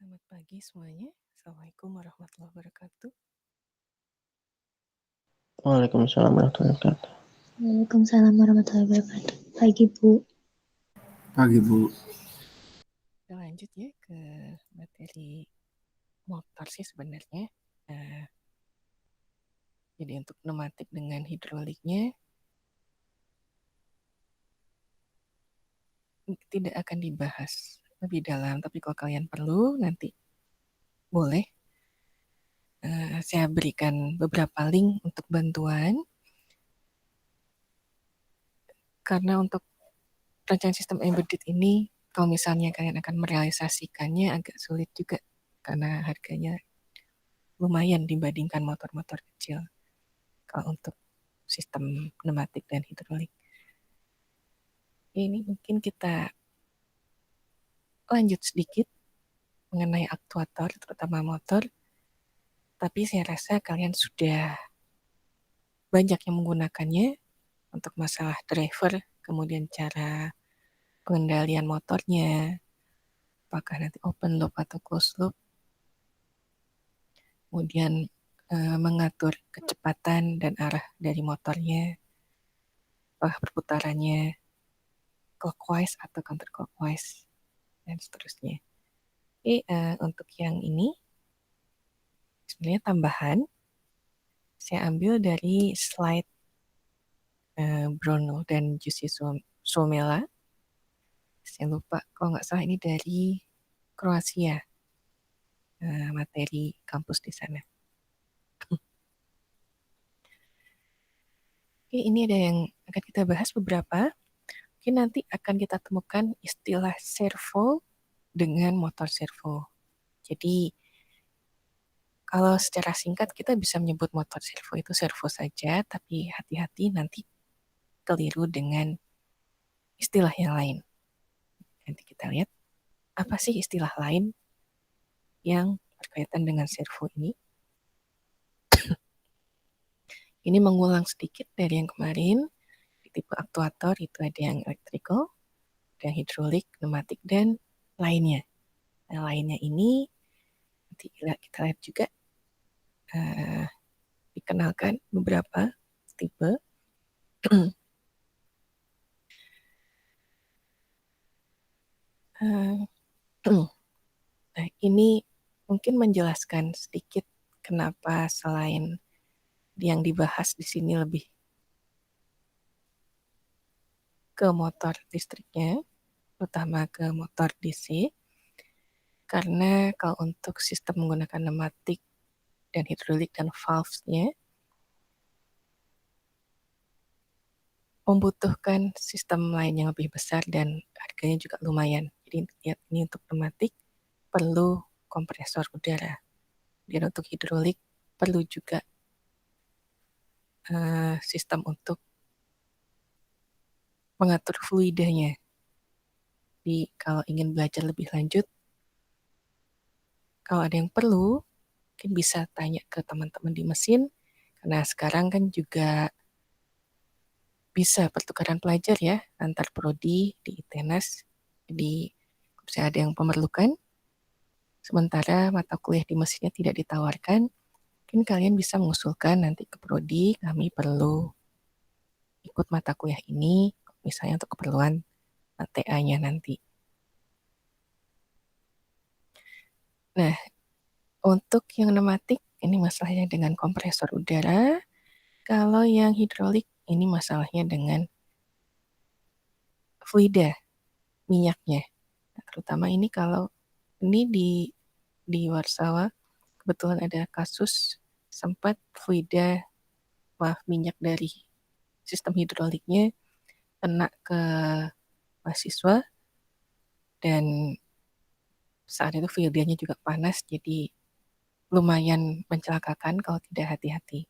Selamat pagi semuanya. Assalamualaikum warahmatullahi wabarakatuh. Waalaikumsalam warahmatullahi wabarakatuh. Waalaikumsalam warahmatullahi wabarakatuh. Pagi Bu. Pagi Bu. Kita lanjut ya ke materi motor sih sebenarnya. Jadi untuk pneumatik dengan hidroliknya tidak akan dibahas lebih dalam, tapi kalau kalian perlu nanti boleh saya berikan beberapa link untuk bantuan. Karena untuk perencanaan sistem embedded ini, kalau misalnya kalian akan merealisasikannya agak sulit juga karena harganya lumayan dibandingkan motor-motor kecil. Kalau untuk sistem pneumatik dan hidrolik. Ini mungkin kita lanjut sedikit mengenai aktuator, terutama motor. Tapi saya rasa kalian sudah banyak yang menggunakannya untuk masalah driver, kemudian cara pengendalian motornya, apakah nanti open loop atau closed loop, kemudian mengatur kecepatan dan arah dari motornya, apakah perputarannya clockwise atau counterclockwise, dan seterusnya. Oke, untuk yang ini sebenarnya tambahan saya ambil dari slide Bruno dan Jussi Suomela. Saya lupa, kalau nggak salah ini dari Kroasia, materi kampus di sana. Oke, ini ada yang akan kita bahas beberapa. Mungkin nanti akan kita temukan istilah servo dengan motor servo. Jadi kalau secara singkat kita bisa menyebut motor servo itu servo saja, tapi hati-hati nanti keliru dengan istilah yang lain. Nanti kita lihat apa sih istilah lain yang berkaitan dengan servo ini. Ini mengulang sedikit dari yang kemarin. Di tipe aktuator itu ada yang electrical, ada yang hidrolik, pneumatik, dan lainnya. Nah, lainnya ini nanti kita lihat juga dikenalkan beberapa tipe. Nah, ini mungkin menjelaskan sedikit kenapa selain yang dibahas di sini lebih ke motor listriknya, terutama ke motor DC, karena kalau untuk sistem menggunakan pneumatik dan hidrolik dan valves-nya, membutuhkan sistem lain yang lebih besar dan harganya juga lumayan. Jadi ini untuk pneumatik perlu kompresor udara. Dan untuk hidrolik perlu juga sistem untuk mengatur fluidanya. Jadi kalau ingin belajar lebih lanjut, kalau ada yang perlu, mungkin bisa tanya ke teman-teman di mesin, karena sekarang kan juga bisa pertukaran pelajar ya, antar prodi di ITENAS. Jadi bisa ada yang memerlukan, sementara mata kuliah di mesinnya tidak ditawarkan, mungkin kalian bisa mengusulkan nanti ke prodi, kami perlu ikut mata kuliah ini, misalnya untuk keperluan TA-nya nanti. Nah, untuk yang pneumatik, ini masalahnya dengan kompresor udara. Kalau yang hidrolik, ini masalahnya dengan fluida, minyaknya. Nah, terutama ini kalau ini di Warsawa, kebetulan ada kasus sempat minyak dari sistem hidroliknya kena ke mahasiswa, dan saat itu fluidanya juga panas, jadi lumayan mencelakakan kalau tidak hati-hati.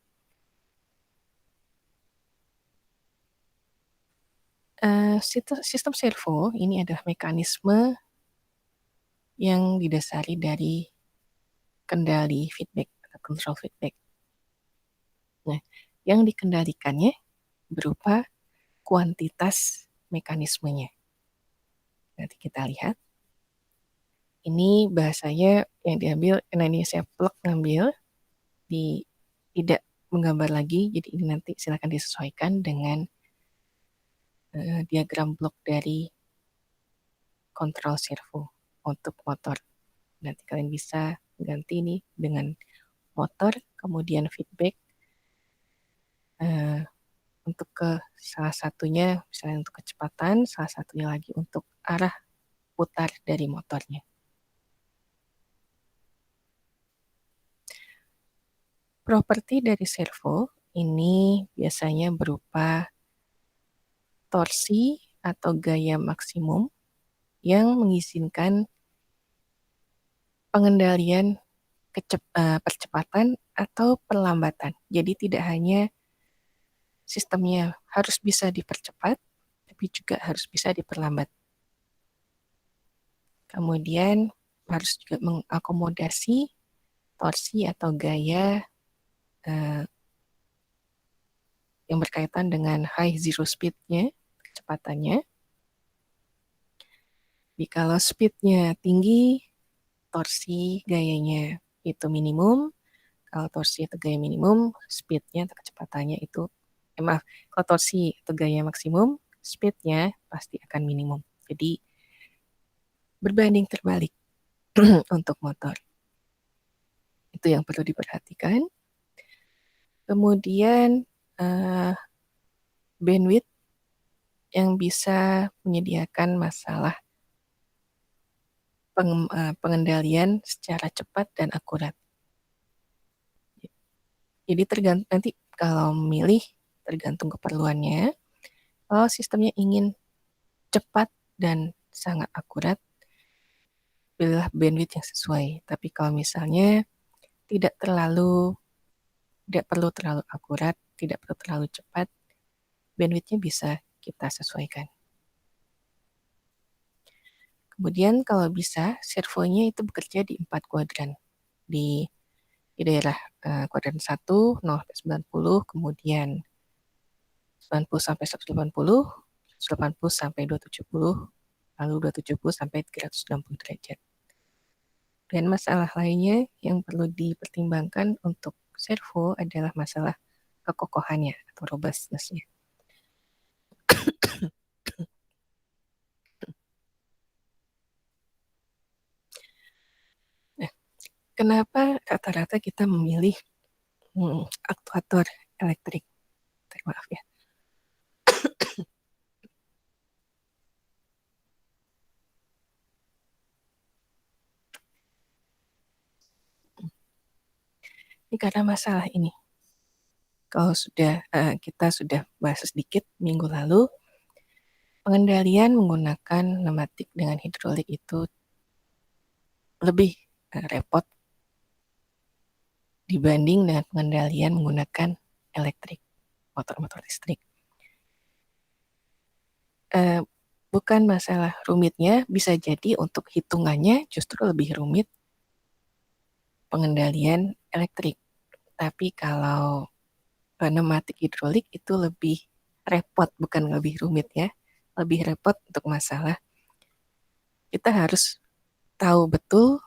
Sistem servo ini adalah mekanisme yang didasari dari kendali feedback atau control feedback. Nah, yang dikendalikannya berupa kuantitas mekanismenya. Nanti kita lihat. Ini bahasanya yang diambil, nah ini saya plug ngambil, tidak menggambar lagi, jadi ini nanti silakan disesuaikan dengan diagram blok dari kontrol servo untuk motor. Nanti kalian bisa ganti nih dengan motor, kemudian feedback untuk ke salah satunya, misalnya untuk kecepatan, salah satunya lagi untuk arah putar dari motornya. Properti dari servo ini biasanya berupa torsi atau gaya maksimum yang mengizinkan pengendalian percepatan atau perlambatan. Jadi tidak hanya sistemnya harus bisa dipercepat, tapi juga harus bisa diperlambat. Kemudian harus juga mengakomodasi torsi atau gaya yang berkaitan dengan high zero speed-nya, kecepatannya. Jadi kalau speed-nya tinggi, torsi gayanya itu minimum. Kalau torsi atau gaya minimum, speed-nya atau kecepatannya itu, kalau torsi atau gaya maksimum, speed-nya pasti akan minimum. Jadi berbanding terbalik untuk motor. Itu yang perlu diperhatikan. Kemudian bandwidth yang bisa menyediakan masalah pengendalian secara cepat dan akurat. Jadi tergantung nanti kalau memilih tergantung keperluannya. Kalau sistemnya ingin cepat dan sangat akurat, pilihlah bandwidth yang sesuai. Tapi kalau misalnya tidak perlu terlalu akurat, tidak perlu terlalu cepat, bandwidthnya bisa kita sesuaikan. Kemudian kalau bisa, servonya itu bekerja di 4 kuadran. Di daerah kuadran 1, 0 sampai 90, kemudian 90 sampai 180, 180 sampai 270, lalu 270 sampai 360 derajat. Dan masalah lainnya yang perlu dipertimbangkan untuk servo adalah masalah kekokohannya atau robustness-nya. Nah, kenapa rata-rata kita memilih aktuator elektrik? Maaf ya. Ini karena masalah ini. Kalau kita sudah bahas sedikit minggu lalu, pengendalian menggunakan pneumatik dengan hidrolik itu lebih repot dibanding dengan pengendalian menggunakan elektrik, motor-motor listrik. Bukan masalah rumitnya, bisa jadi untuk hitungannya justru lebih rumit pengendalian elektrik. Tapi kalau pneumatik hidrolik itu lebih repot, bukan lebih rumit ya. Lebih repot untuk masalah kita harus tahu betul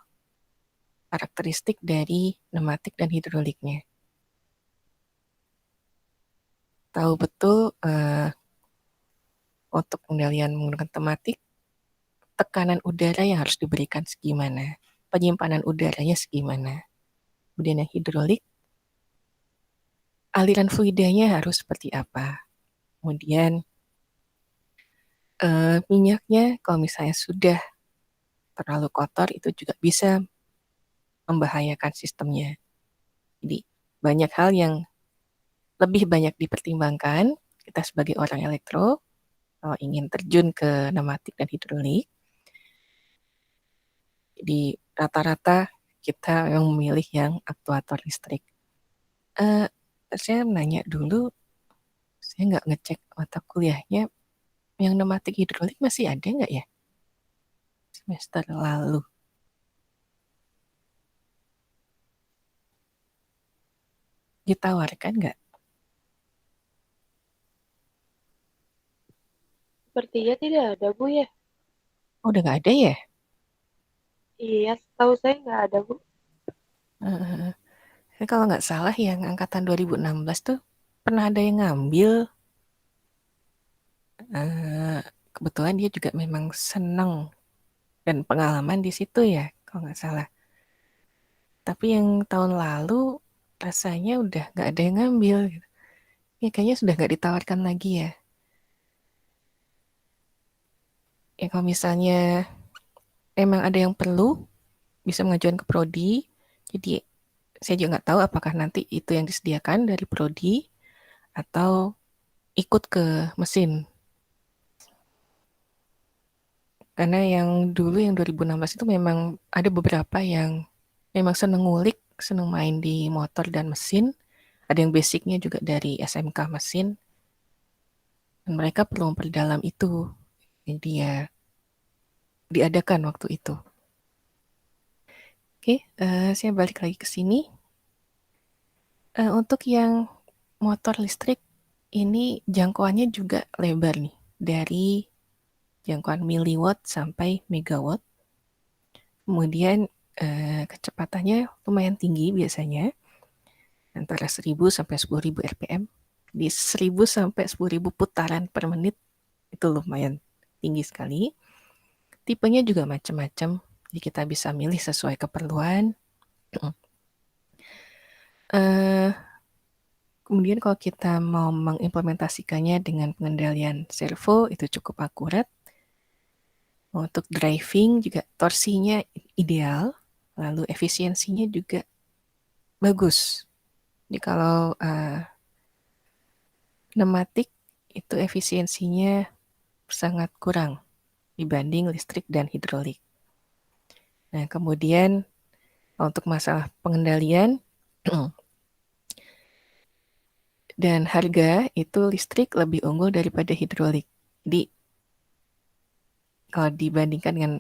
karakteristik dari pneumatik dan hidroliknya. Tahu betul untuk pengendalian menggunakan pneumatik, tekanan udara yang harus diberikan segimana, penyimpanan udaranya segimana. Kemudian yang hidrolik, aliran fluidanya harus seperti apa. Kemudian minyaknya kalau misalnya sudah terlalu kotor itu juga bisa membahayakan sistemnya. Jadi banyak hal yang lebih banyak dipertimbangkan kita sebagai orang elektro kalau ingin terjun ke pneumatik dan hidrolik. Jadi rata-rata kita yang memilih yang aktuator listrik. Saya nanya dulu, saya nggak ngecek mata kuliahnya, yang pneumatik hidrolik masih ada nggak ya? Semester lalu. Ditawarkan nggak? Sepertinya tidak ada, Bu ya. Oh, udah nggak ada ya? Iya, setahu saya nggak ada, Bu. Kalau nggak salah yang angkatan 2016 tuh pernah ada yang ngambil. Kebetulan dia juga memang seneng dan pengalaman di situ ya, kalau nggak salah. Tapi yang tahun lalu rasanya udah nggak ada yang ngambil. Gitu. Ya kayaknya sudah nggak ditawarkan lagi ya. Ya kalau misalnya emang ada yang perlu, bisa mengajukan ke prodi. Jadi saya juga nggak tahu apakah nanti itu yang disediakan dari prodi atau ikut ke mesin. Karena yang dulu yang 2016 itu memang ada beberapa yang memang seneng ngulik, seneng main di motor dan mesin. Ada yang basicnya juga dari SMK mesin. Dan mereka perlu memperdalam itu. Jadi ya diadakan waktu itu. Oke, saya balik lagi ke sini. Untuk yang motor listrik, ini jangkauannya juga lebar nih. Dari jangkauan miliwatt sampai megawatt. Kemudian kecepatannya lumayan tinggi biasanya. Antara 1000 sampai 10.000 RPM. Di 1000 sampai 10.000 putaran per menit. Itu lumayan tinggi sekali. Tipenya juga macam-macam. Jadi kita bisa milih sesuai keperluan. Kemudian kalau kita mau mengimplementasikannya dengan pengendalian servo, itu cukup akurat. Untuk driving juga torsinya ideal, lalu efisiensinya juga bagus. Jadi kalau pneumatik itu efisiensinya sangat kurang dibanding listrik dan hidrolik. Nah, kemudian untuk masalah pengendalian dan harga itu listrik lebih unggul daripada hidrolik. Jadi kalau dibandingkan dengan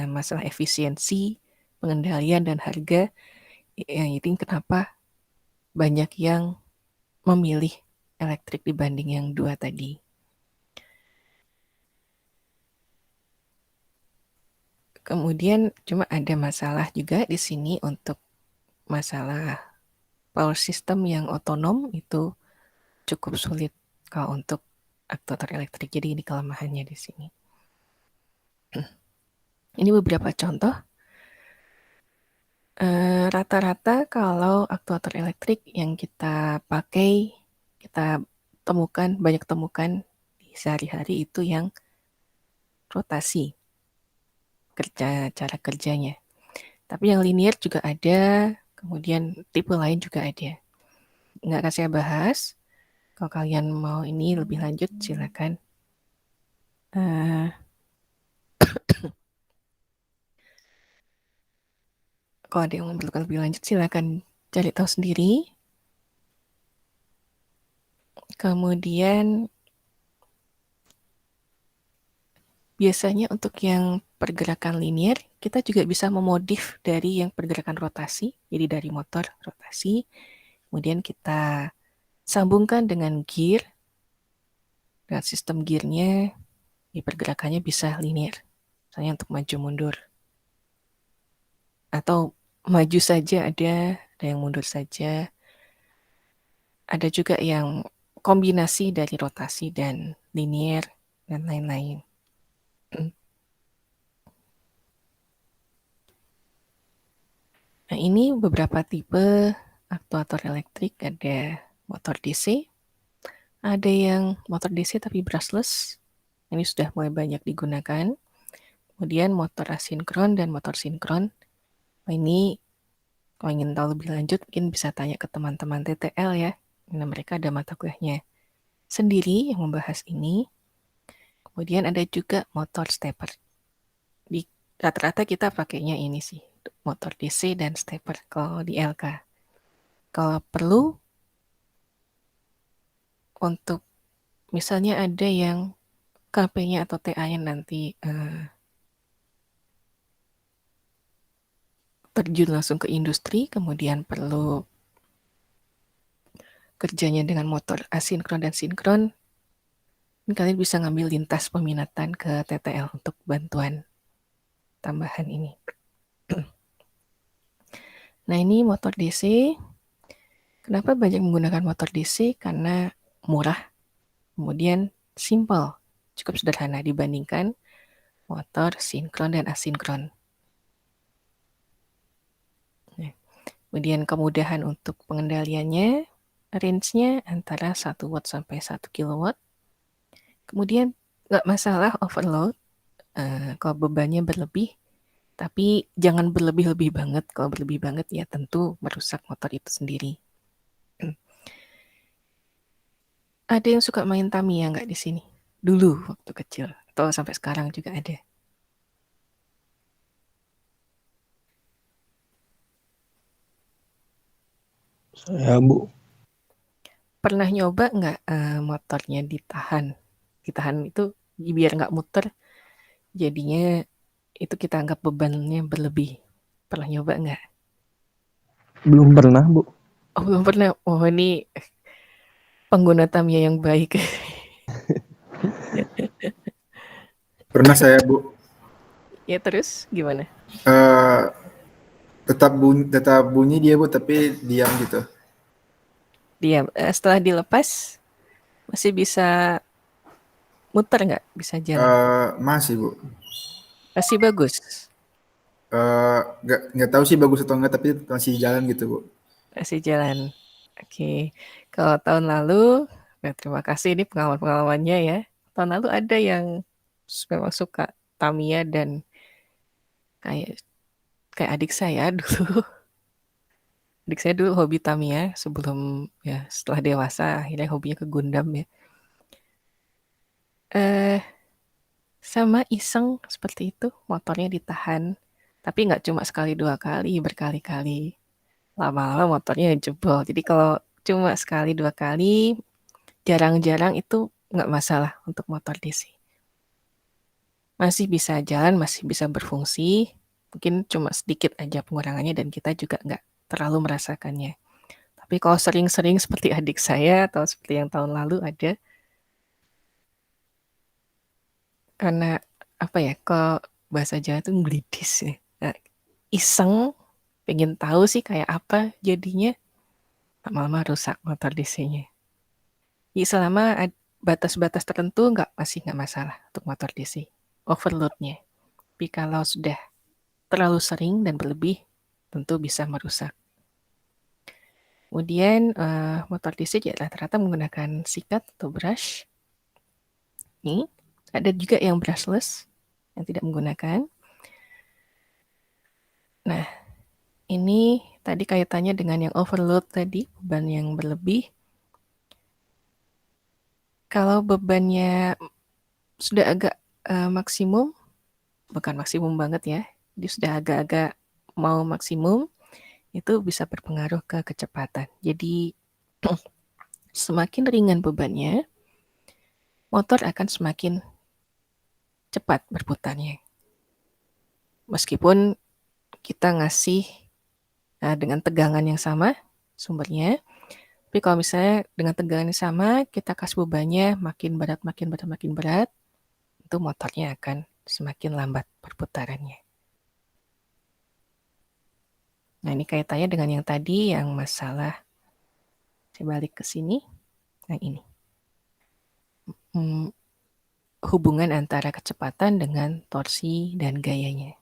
masalah efisiensi, pengendalian dan harga, itu kenapa banyak yang memilih elektrik dibanding yang dua tadi. Kemudian cuma ada masalah juga di sini untuk masalah power system yang otonom itu cukup sulit kalau untuk aktuator elektrik. Jadi ini kelemahannya di sini. Ini beberapa contoh. Rata-rata kalau aktuator elektrik yang kita pakai, kita banyak temukan di sehari-hari itu yang rotasi, cara kerjanya. Tapi yang linear juga ada, kemudian tipe lain juga ada. Nggak akan saya bahas. Kalau kalian mau ini lebih lanjut, silakan. Kalau ada yang memerlukan lebih lanjut, silakan cari tahu sendiri. Kemudian biasanya untuk yang pergerakan linear, kita juga bisa memodif dari yang pergerakan rotasi, jadi dari motor rotasi, kemudian kita sambungkan dengan gear, dengan sistem gearnya, di pergerakannya bisa linear, misalnya untuk maju mundur. Atau maju saja ada yang mundur saja. Ada juga yang kombinasi dari rotasi dan linear, dan lain-lain. Nah, ini beberapa tipe aktuator elektrik. Ada motor DC, ada yang motor DC tapi brushless. Ini sudah mulai banyak digunakan. Kemudian motor asinkron dan motor sinkron. Nah, ini kalau ingin tahu lebih lanjut, mungkin bisa tanya ke teman-teman TTL ya. Nah, mereka ada mata kuliahnya sendiri yang membahas ini. Kemudian ada juga motor stepper. Di rata-rata kita pakainya ini sih, motor DC dan stepper kalau di LK. Kalau perlu untuk misalnya ada yang KP-nya atau TA-nya nanti terjun langsung ke industri, kemudian perlu kerjanya dengan motor asinkron dan sinkron, kalian bisa ngambil lintas peminatan ke TTL untuk bantuan tambahan ini. Nah, ini motor DC. Kenapa banyak menggunakan motor DC? Karena murah, kemudian simple, cukup sederhana dibandingkan motor sinkron dan asinkron. Nah, kemudian kemudahan untuk pengendaliannya, range-nya antara 1 watt sampai 1 kilowatt. Kemudian nggak masalah overload kalau bebannya berlebih, tapi jangan berlebih-lebih banget. Kalau berlebih banget ya tentu merusak motor itu sendiri. Ada yang suka main Tamiya nggak di sini? Dulu waktu kecil atau sampai sekarang juga ada. Saya, Bu. Pernah nyoba nggak motornya ditahan? Ditahan itu biar nggak muter, jadinya itu kita anggap bebannya berlebih. Pernah nyoba nggak? Belum pernah, Bu. Oh, belum pernah. Oh, ini pengguna Tamiya yang baik. Pernah saya, Bu. Ya terus gimana? Eh, tetap bunyi dia, Bu, tapi diam gitu. Diam. Setelah dilepas masih bisa muter nggak? Bisa jalan? Masih, Bu. Masih bagus. Nggak tahu sih bagus atau enggak, tapi masih jalan gitu, Bu. Masih jalan. Oke. Kalau tahun lalu, nah terima kasih ini pengalaman-pengalamannya ya. Tahun lalu ada yang memang suka Tamiya dan kayak kayak adik saya dulu. Adik saya dulu hobi Tamiya sebelum ya setelah dewasa akhirnya hobinya ke Gundam ya. Sama iseng seperti itu, motornya ditahan. Tapi nggak cuma sekali dua kali, berkali-kali. Lama-lama motornya jebol. Jadi kalau cuma sekali dua kali, jarang-jarang itu nggak masalah untuk motor DC. Masih bisa jalan, masih bisa berfungsi. Mungkin cuma sedikit aja pengurangannya dan kita juga nggak terlalu merasakannya. Tapi kalau sering-sering seperti adik saya atau seperti yang tahun lalu ada, karena apa ya, kalau bahasa Jawa itu ngelidis ya. Nah, iseng, pengen tahu sih kayak apa jadinya, lama-lama rusak motor DC-nya. Jadi selama batas-batas tertentu masih nggak masalah untuk motor DC. Overload-nya. Tapi kalau sudah terlalu sering dan berlebih, tentu bisa merusak. Kemudian motor DC rata-rata menggunakan sikat atau brush. Nih, ada juga yang brushless, yang tidak menggunakan. Nah, ini tadi kaitannya dengan yang overload tadi, beban yang berlebih. Kalau bebannya sudah agak maksimum, bukan maksimum banget ya, dia sudah agak-agak mau maksimum, itu bisa berpengaruh ke kecepatan. Jadi semakin ringan bebannya, motor akan semakin cepat berputarnya. Meskipun kita ngasih dengan tegangan yang sama sumbernya, tapi kalau misalnya dengan tegangan yang sama, kita kasih bebannya makin berat, itu motornya akan semakin lambat perputarannya. Nah, ini kaitannya dengan yang tadi, yang masalah, saya balik ke sini. Nah, ini. Hubungan antara kecepatan dengan torsi dan gayanya.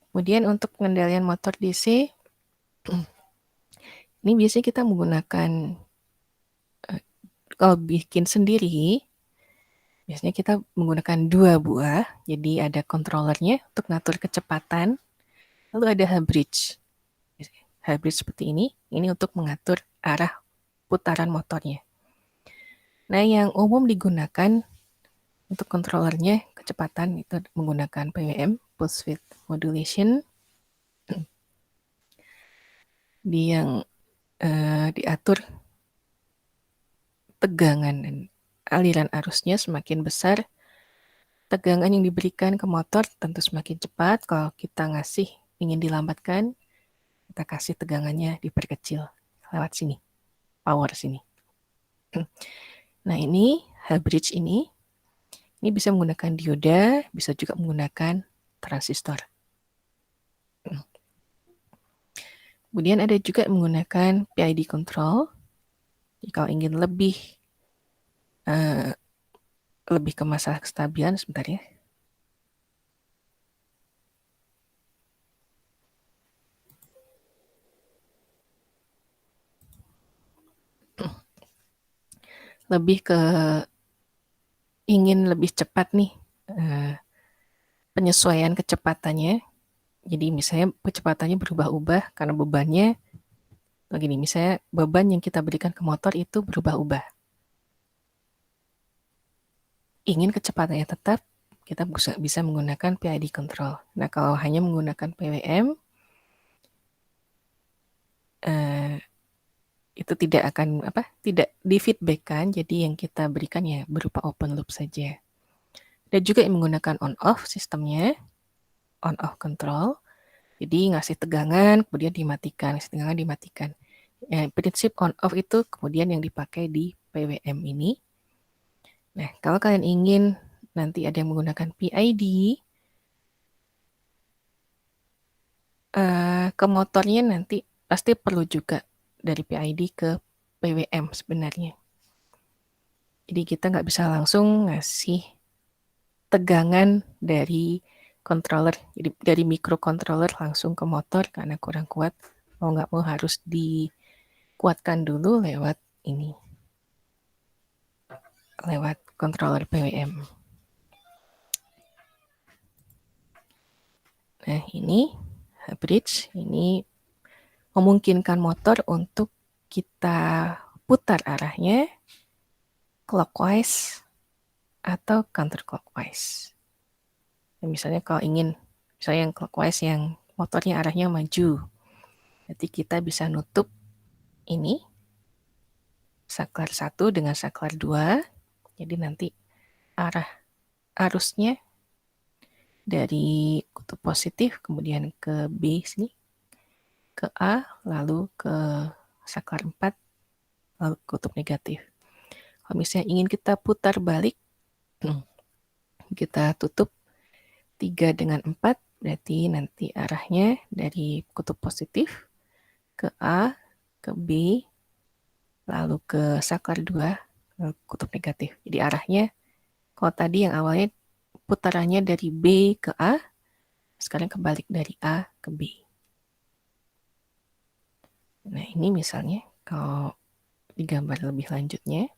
Kemudian untuk pengendalian motor DC, ini biasanya kita menggunakan, kalau bikin sendiri, biasanya kita menggunakan 2 buah, jadi ada controllernya untuk ngatur kecepatan, lalu ada hub bridge. Hub bridge seperti ini untuk mengatur arah putaran motornya. Nah, yang umum digunakan untuk controllernya kecepatan itu menggunakan PWM, Pulse Width Modulation, yang diatur tegangan dan aliran arusnya semakin besar, tegangan yang diberikan ke motor tentu semakin cepat. Kalau kita ingin dilambatkan, kita kasih tegangannya diperkecil lewat sini, power sini. Nah, ini hub bridge ini bisa menggunakan dioda, bisa juga menggunakan transistor. Kemudian ada juga menggunakan PID control. Jadi kalau ingin lebih ke masalah kestabilan, sebentar ya. Lebih ke ingin lebih cepat nih penyesuaian kecepatannya. Jadi misalnya kecepatannya berubah-ubah karena bebannya begini, misalnya beban yang kita berikan ke motor itu berubah-ubah. Ingin kecepatannya tetap, kita bisa menggunakan PID control. Nah, kalau hanya menggunakan PWM, itu tidak akan tidak di feedbackkan, jadi yang kita berikan ya berupa open loop saja. Dan juga yang menggunakan on-off sistemnya, on-off control, jadi ngasih tegangan, kemudian dimatikan, ngasih tegangan, dimatikan. Prinsip on-off itu kemudian yang dipakai di PWM ini. Nah, kalau kalian ingin nanti ada yang menggunakan PID, ke motornya nanti pasti perlu juga dari PID ke PWM sebenarnya. Jadi kita nggak bisa langsung ngasih tegangan dari controller, jadi dari microcontroller langsung ke motor karena kurang kuat. Mau nggak mau harus dikuatkan dulu lewat ini, lewat controller PWM. Nah, ini bridge, ini memungkinkan motor untuk kita putar arahnya clockwise atau counterclockwise. Dan misalnya kalau ingin, misalnya yang clockwise yang motornya arahnya maju, nanti kita bisa nutup ini saklar 1 dengan saklar 2. Jadi nanti arah arusnya dari kutub positif kemudian ke B sini, ke A, lalu ke saklar 4, lalu kutub negatif. Kalau misalnya ingin kita putar balik, kita tutup 3 dengan 4, berarti nanti arahnya dari kutub positif ke A, ke B, lalu ke saklar 2, lalu kutub negatif. Jadi arahnya, kalau tadi yang awalnya putarannya dari B ke A, sekarang kebalik dari A ke B. Nah, ini misalnya kalau digambar lebih lanjutnya,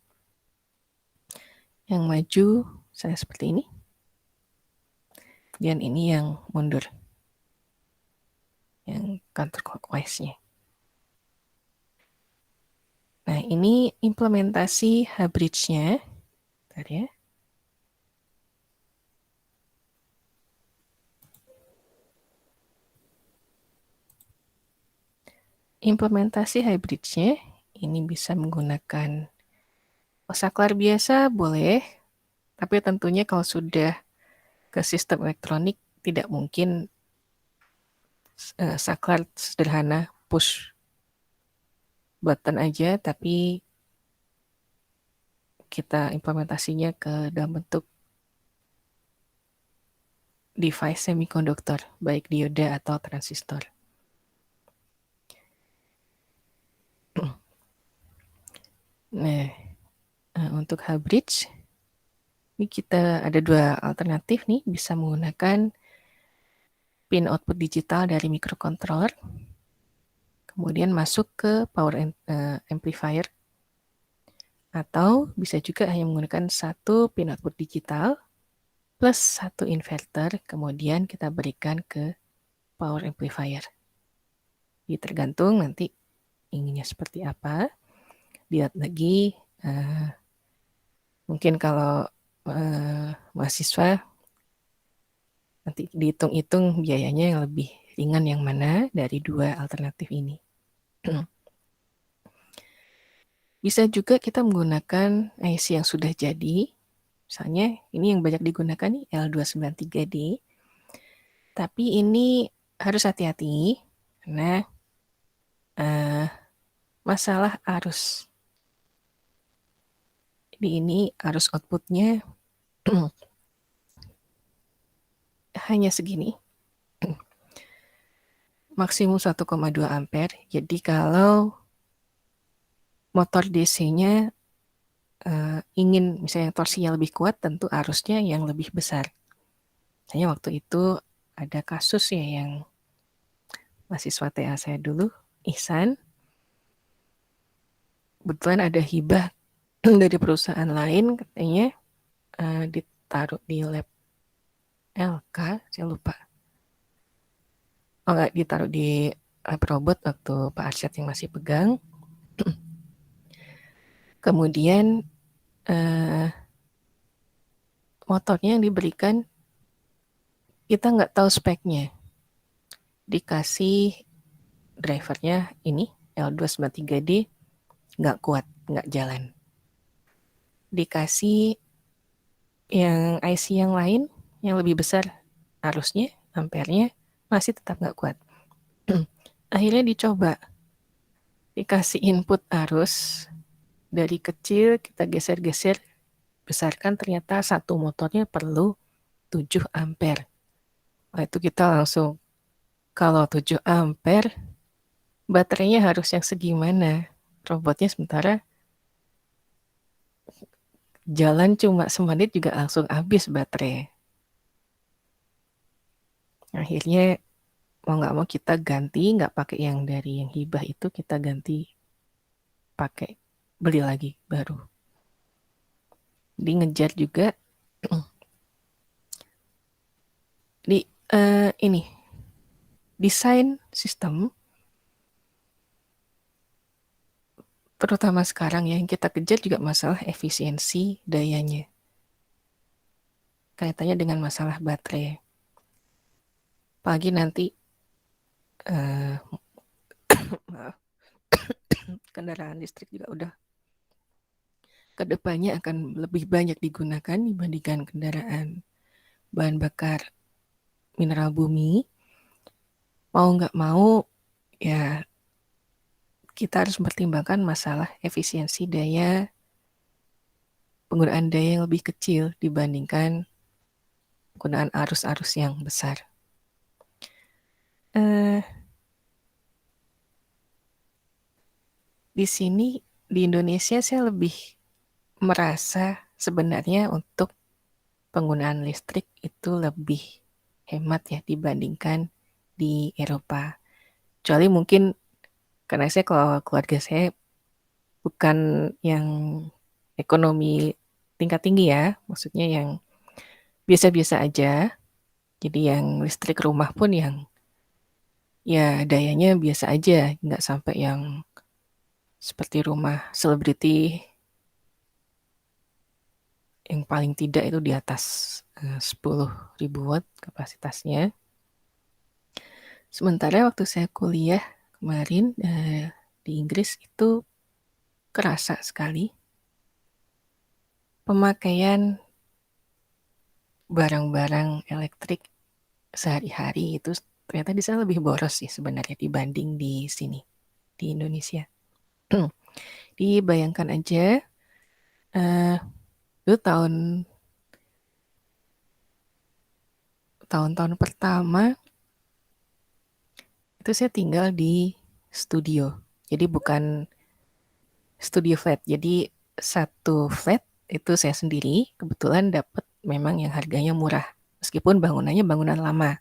yang maju saya seperti ini, dan ini yang mundur, yang counterclockwise-nya. Nah, ini implementasi H-bridge-nya. Bentar ya. Implementasi hybridnya ini bisa menggunakan saklar biasa boleh, tapi tentunya kalau sudah ke sistem elektronik tidak mungkin saklar sederhana push button aja, tapi kita implementasinya ke dalam bentuk device semikonduktor, baik dioda atau transistor. Nah, untuk H-bridge, ini kita ada 2 alternatif nih, bisa menggunakan pin output digital dari microcontroller, kemudian masuk ke power amplifier, atau bisa juga hanya menggunakan 1 pin output digital plus 1 inverter, kemudian kita berikan ke power amplifier. Jadi tergantung nanti inginnya seperti apa. Lihat lagi, mungkin kalau mahasiswa nanti dihitung-hitung biayanya yang lebih ringan yang mana dari 2 alternatif ini. Bisa juga kita menggunakan IC yang sudah jadi. Misalnya ini yang banyak digunakan nih L293D. Tapi ini harus hati-hati karena masalah arus. Jadi ini arus outputnya hanya segini. maksimum 1,2 ampere. Jadi kalau motor DC-nya ingin misalnya torsinya lebih kuat, tentu arusnya yang lebih besar. Misalnya waktu itu ada kasus ya yang mahasiswa TA saya dulu, Ihsan, kebetulan ada hibah dari perusahaan lain katanya ditaruh di lab LK, saya lupa. Oh enggak, ditaruh di lab robot waktu Pak Arsyad yang masih pegang. Kemudian motornya yang diberikan kita nggak tahu speknya. Dikasih drivernya ini L293D nggak kuat, nggak jalan. Dikasih yang IC yang lain yang lebih besar arusnya, ampernya masih tetap nggak kuat. Akhirnya dicoba, dikasih input arus dari kecil kita geser-geser, besarkan, ternyata satu motornya perlu 7 ampere. Nah, itu kita langsung, kalau 7 ampere baterainya harus yang segimana? Robotnya sementara jalan cuma semenit juga langsung habis baterai. Akhirnya mau nggak mau kita ganti, nggak pakai yang dari yang hibah itu, kita ganti pakai beli lagi baru. Di ngejar juga di ini desain sistem, terutama sekarang ya, yang kita kejar juga masalah efisiensi dayanya. Kaitannya dengan masalah baterai. Apalagi nanti maaf, kendaraan listrik juga udah kedepannya akan lebih banyak digunakan dibandingkan kendaraan bahan bakar mineral bumi. Mau nggak mau ya kita harus mempertimbangkan masalah efisiensi daya, penggunaan daya yang lebih kecil dibandingkan penggunaan arus-arus yang besar. Di sini di Indonesia saya lebih merasa sebenarnya untuk penggunaan listrik itu lebih hemat ya dibandingkan di Eropa. Kecuali mungkin karena saya kalau keluarga saya bukan yang ekonomi tingkat tinggi ya, maksudnya yang biasa-biasa aja. Jadi yang listrik rumah pun yang ya dayanya biasa aja, nggak sampai yang seperti rumah selebriti yang paling tidak itu di atas 10.000 watt kapasitasnya. Sementara waktu saya kuliah kemarin di Inggris itu kerasa sekali pemakaian barang-barang elektrik sehari-hari itu ternyata di sana lebih boros sih sebenarnya dibanding di sini, di Indonesia. Dibayangkan aja, itu tahun-tahun pertama itu saya tinggal di studio. Jadi bukan studio flat. Jadi satu flat itu saya sendiri, kebetulan dapat memang yang harganya murah. Meskipun bangunannya bangunan lama.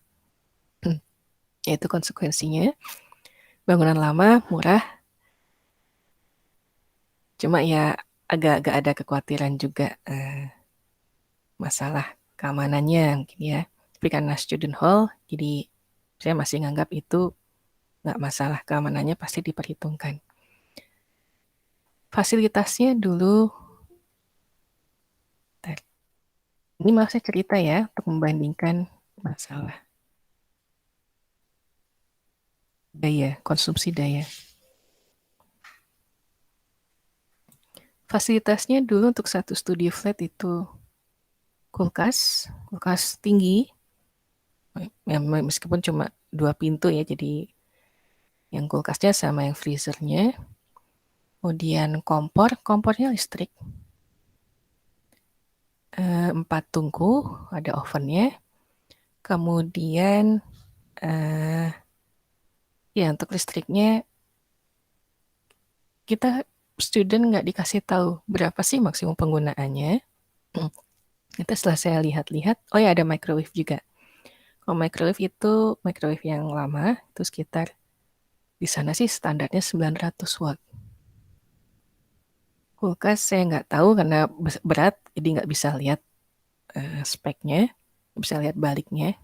Yaitu konsekuensinya. Bangunan lama, murah. Cuma ya agak-agak ada kekhawatiran juga masalah keamanannya mungkin ya. Tapi karena student hall, jadi saya masih nganggap itu nggak masalah, keamanannya pasti diperhitungkan. Fasilitasnya dulu, ini malah saya cerita ya untuk membandingkan masalah daya, konsumsi daya. Fasilitasnya dulu untuk satu studio flat itu kulkas tinggi, ya, meskipun cuma 2 pintu ya, jadi yang kulkasnya sama yang freezernya. Kemudian kompornya listrik. 4 tungku, ada ovennya. Kemudian Ya, untuk listriknya kita student nggak dikasih tahu berapa sih maksimum penggunaannya. Itu setelah saya lihat-lihat, oh ya ada microwave juga. Kalau microwave itu microwave yang lama, itu sekitar di sana sih standarnya 900 watt. Kulkas saya nggak tahu karena berat, jadi nggak bisa lihat speknya, nggak bisa lihat baliknya,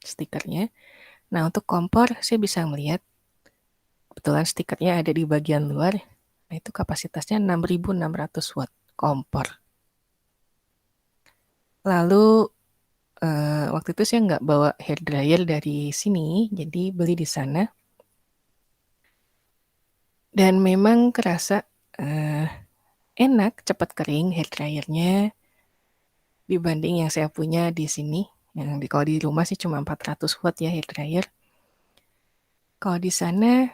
stikernya. Nah untuk kompor saya bisa melihat, kebetulan stikernya ada di bagian luar, nah itu kapasitasnya 6.600 watt kompor. Lalu waktu itu saya nggak bawa hair dryer dari sini, jadi beli di sana. Dan memang kerasa enak, cepat kering hair dryernya dibanding yang saya punya di sini. Kalau di rumah sih cuma 400 watt ya hair dryer. Kalau di sana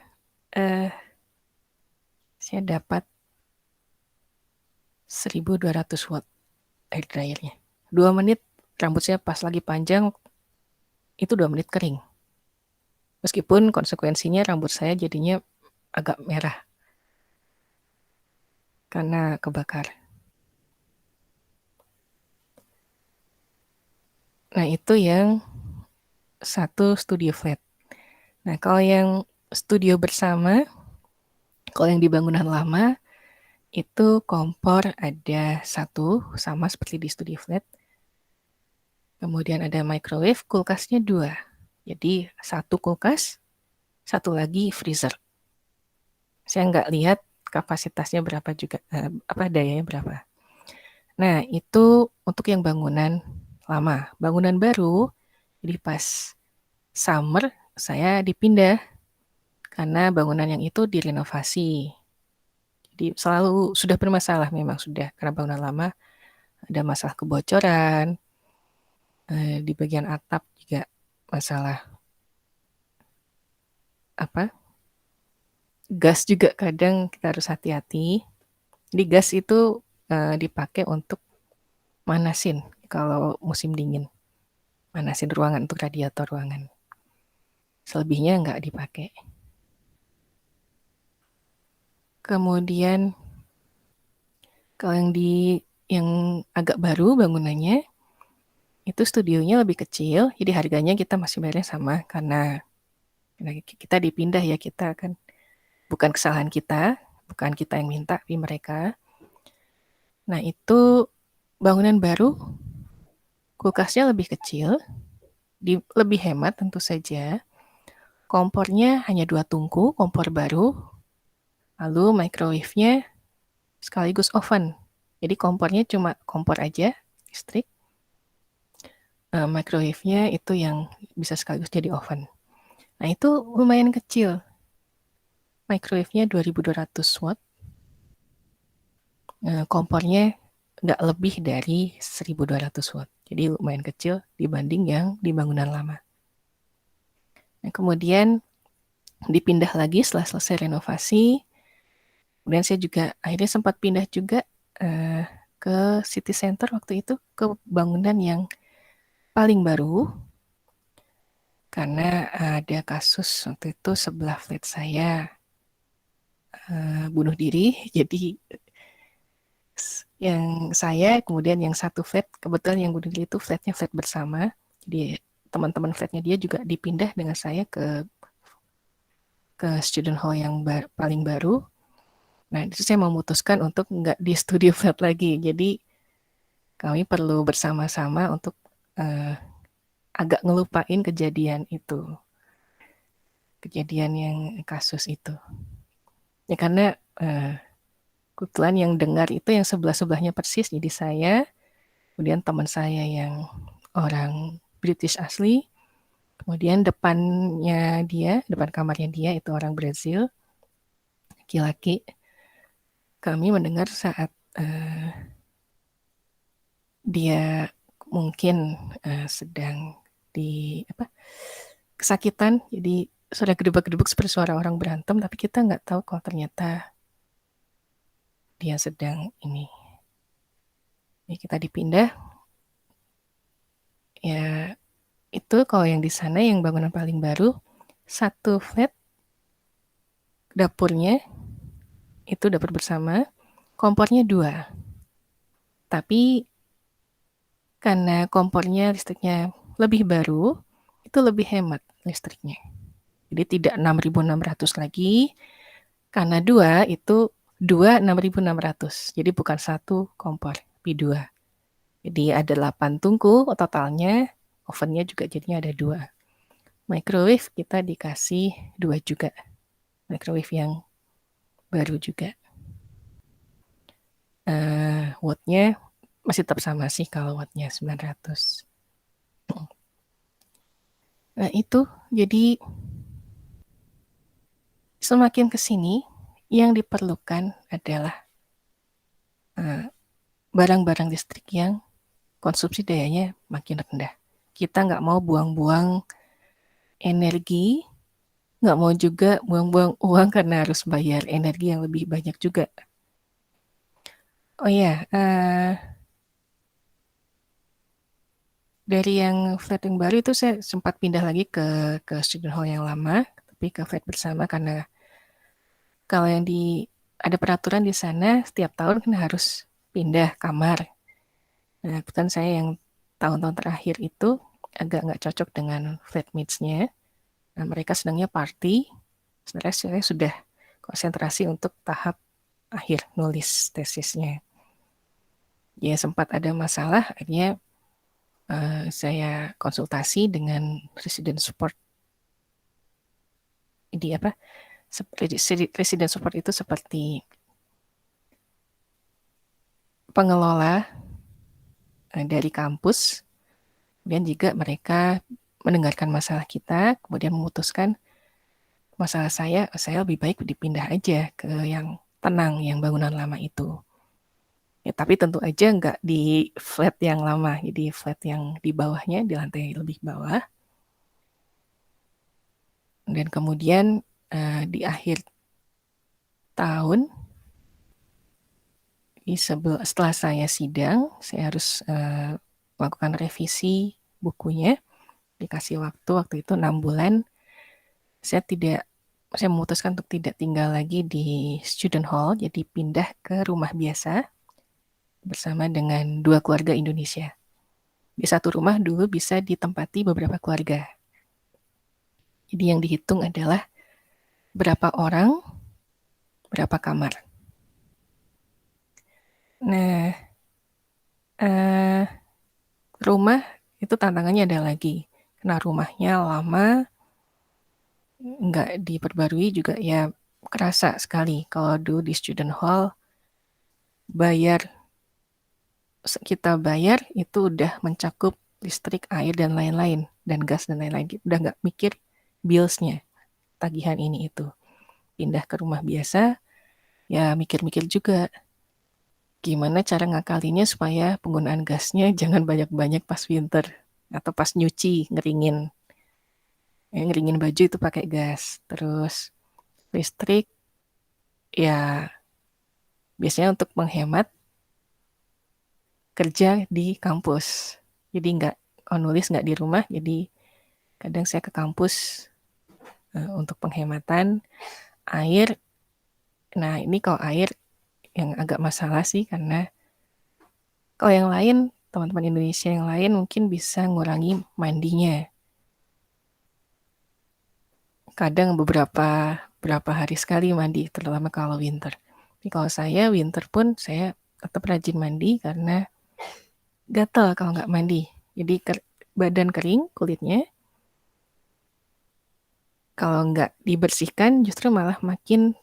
saya dapat 1.200 watt hair dryernya. 2 menit rambut saya pas lagi panjang, itu 2 menit kering. Meskipun konsekuensinya rambut saya jadinya agak merah karena kebakar. Nah itu yang satu studio flat. Nah kalau yang studio bersama, kalau yang di bangunan lama, itu kompor ada satu, sama seperti di studio flat. Kemudian ada microwave, kulkasnya 2. Jadi satu kulkas, satu lagi freezer. Saya nggak lihat kapasitasnya berapa juga, dayanya berapa. Nah itu untuk yang bangunan lama. Bangunan baru, jadi pas summer saya dipindah karena bangunan yang itu direnovasi. Jadi selalu sudah bermasalah memang sudah karena bangunan lama ada masalah kebocoran, di bagian atap juga masalah gas juga kadang kita harus hati-hati. Jadi gas itu dipakai untuk manasin kalau musim dingin, manasin ruangan untuk radiator ruangan. Selebihnya nggak dipakai. Kemudian kalau yang agak baru bangunannya, itu studionya lebih kecil, jadi harganya kita masih bayarnya sama karena kita dipindah ya, kita kan bukan kesalahan kita, bukan kita yang minta, tapi mereka. Nah itu bangunan baru, kulkasnya lebih kecil, lebih hemat tentu saja. Kompornya hanya 2 tungku, kompor baru, lalu microwave-nya sekaligus oven. Jadi kompornya cuma kompor aja, listrik. Microwave-nya itu yang bisa sekaligus jadi oven. Nah itu lumayan kecil. Microwave-nya 2.200 watt. Kompornya nggak lebih dari 1.200 watt. Jadi lumayan kecil dibanding yang di bangunan lama. Nah, kemudian dipindah lagi setelah selesai renovasi. Kemudian saya juga akhirnya sempat pindah juga ke City Center waktu itu, ke bangunan yang paling baru. Karena ada kasus waktu itu sebelah flat saya bunuh diri, jadi yang saya, kemudian yang satu flat, kebetulan yang bunuh diri itu flatnya flat bersama, jadi teman-teman flatnya dia juga dipindah dengan saya ke student hall yang paling baru. Nah itu saya memutuskan untuk nggak di studio flat lagi, jadi kami perlu bersama-sama untuk agak ngelupain kejadian itu, kejadian yang kasus itu. Ya karena kebetulan yang dengar itu yang sebelah-sebelahnya persis, jadi saya, kemudian teman saya yang orang British asli, kemudian depannya dia, depan kamarnya dia itu orang Brazil, laki-laki. Kami mendengar saat dia mungkin sedang kesakitan, jadi sudah gedebak-gedebuk seperti suara orang berantem, tapi kita nggak tahu kalau ternyata dia sedang ini. Jadi kita dipindah. Ya itu kalau yang di sana yang bangunan paling baru, satu flat dapurnya itu dapur bersama, kompornya 2. Tapi karena kompornya listriknya lebih baru, itu lebih hemat listriknya. Jadi tidak 6.600 lagi, karena 2 itu 6.600. Jadi bukan 1 kompor, tapi 2. Jadi ada 8 tungku totalnya, ovennya juga jadinya ada 2. Microwave kita dikasih 2 juga. Microwave yang baru juga. Wattnya masih tetap sama sih kalau wattnya 900. Nah itu, jadi semakin ke sini yang diperlukan adalah barang-barang listrik yang konsumsi dayanya makin rendah. Kita nggak mau buang-buang energi, nggak mau juga buang-buang uang karena harus bayar energi yang lebih banyak juga. Oh ya, dari yang flat yang baru itu saya sempat pindah lagi ke student hall yang lama, tapi ke flat bersama karena kalau yang ada peraturan di sana setiap tahun kan harus pindah kamar. Nah, kebetulan saya yang tahun-tahun terakhir itu agak nggak cocok dengan flatmates-nya. Nah, mereka sedangnya party, sebenarnya saya sudah konsentrasi untuk tahap akhir nulis tesisnya. Ya sempat ada masalah, akhirnya saya konsultasi dengan resident support. Jadi apa? Resident support itu seperti pengelola dari kampus, kemudian juga mereka mendengarkan masalah kita, kemudian memutuskan masalah saya lebih baik dipindah aja ke yang tenang, yang bangunan lama itu. Ya, tapi tentu aja nggak di flat yang lama, jadi flat yang di bawahnya, di lantai lebih bawah. Dan kemudian di akhir tahun, setelah saya sidang, saya harus melakukan revisi bukunya, dikasih waktu itu 6 bulan. Saya memutuskan untuk tidak tinggal lagi di student hall, jadi pindah ke rumah biasa bersama dengan 2 keluarga Indonesia. Di satu rumah dulu bisa ditempati beberapa keluarga. Jadi yang dihitung adalah berapa orang, berapa kamar. Nah, rumah itu tantangannya ada lagi. Karena rumahnya lama, nggak diperbarui juga ya kerasa sekali. Kalau dulu di student hall, kita bayar itu udah mencakup listrik, air, dan lain-lain, dan gas, dan lain-lain. Udah nggak mikir bills-nya, tagihan ini itu. Pindah ke rumah biasa, ya mikir-mikir juga gimana cara ngakalinya supaya penggunaan gasnya jangan banyak-banyak pas winter atau pas nyuci, ngeringin baju itu pakai gas. Terus listrik ya biasanya untuk menghemat kerja di kampus. Jadi nulis nggak di rumah, jadi kadang saya ke kampus untuk penghematan air. Nah ini kalau air yang agak masalah sih, karena kalau yang lain, teman-teman Indonesia yang lain mungkin bisa ngurangi mandinya. Kadang berapa hari sekali mandi, terutama kalau winter. Tapi kalau saya winter pun saya tetap rajin mandi karena gatal kalau nggak mandi. Jadi badan kering kulitnya. Kalau nggak dibersihkan justru malah makin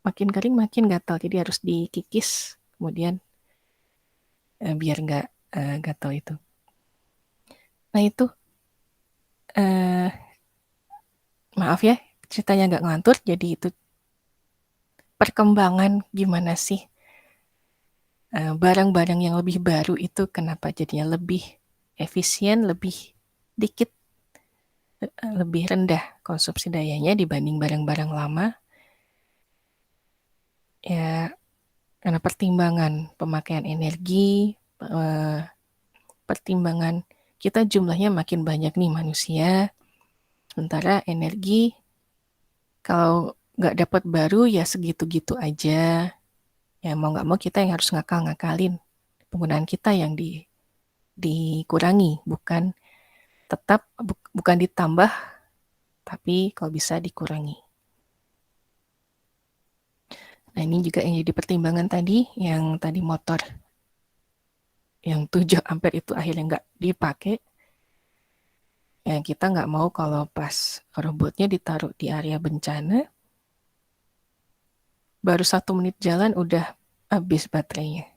kering, makin gatal. Jadi harus dikikis kemudian biar nggak gatal itu. Nah itu maaf ya ceritanya nggak ngelantur. Jadi itu perkembangan gimana sih barang-barang yang lebih baru itu kenapa jadinya lebih efisien, lebih dikit, lebih rendah konsumsi dayanya dibanding barang-barang lama. Ya, karena pertimbangan pemakaian energi, pertimbangan kita jumlahnya makin banyak nih manusia, sementara energi kalau nggak dapat baru ya segitu-gitu aja. Ya mau nggak mau kita yang harus ngakalin penggunaan kita yang dikurangi, bukan ditambah, tapi kalau bisa dikurangi. Nah ini juga yang jadi pertimbangan tadi, yang tadi motor yang 7 ampere itu akhirnya nggak dipakai. Yang kita nggak mau kalau pas robotnya ditaruh di area bencana, baru 1 menit jalan udah habis baterainya.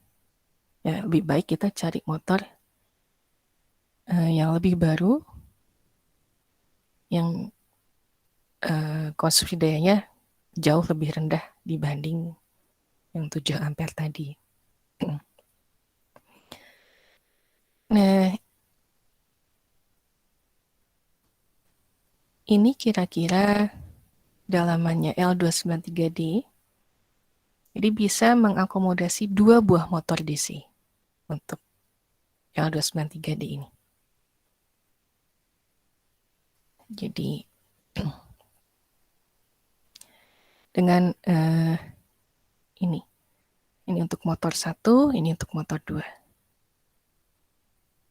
Ya lebih baik kita cari motor yang lebih baru, yang konsumsi dayanya jauh lebih rendah dibanding yang 7 ampere tadi. Nah, ini kira-kira dalamannya L293D, jadi bisa mengakomodasi 2 buah motor DC untuk L293D ini. Jadi dengan ini untuk motor 1, ini untuk motor 2.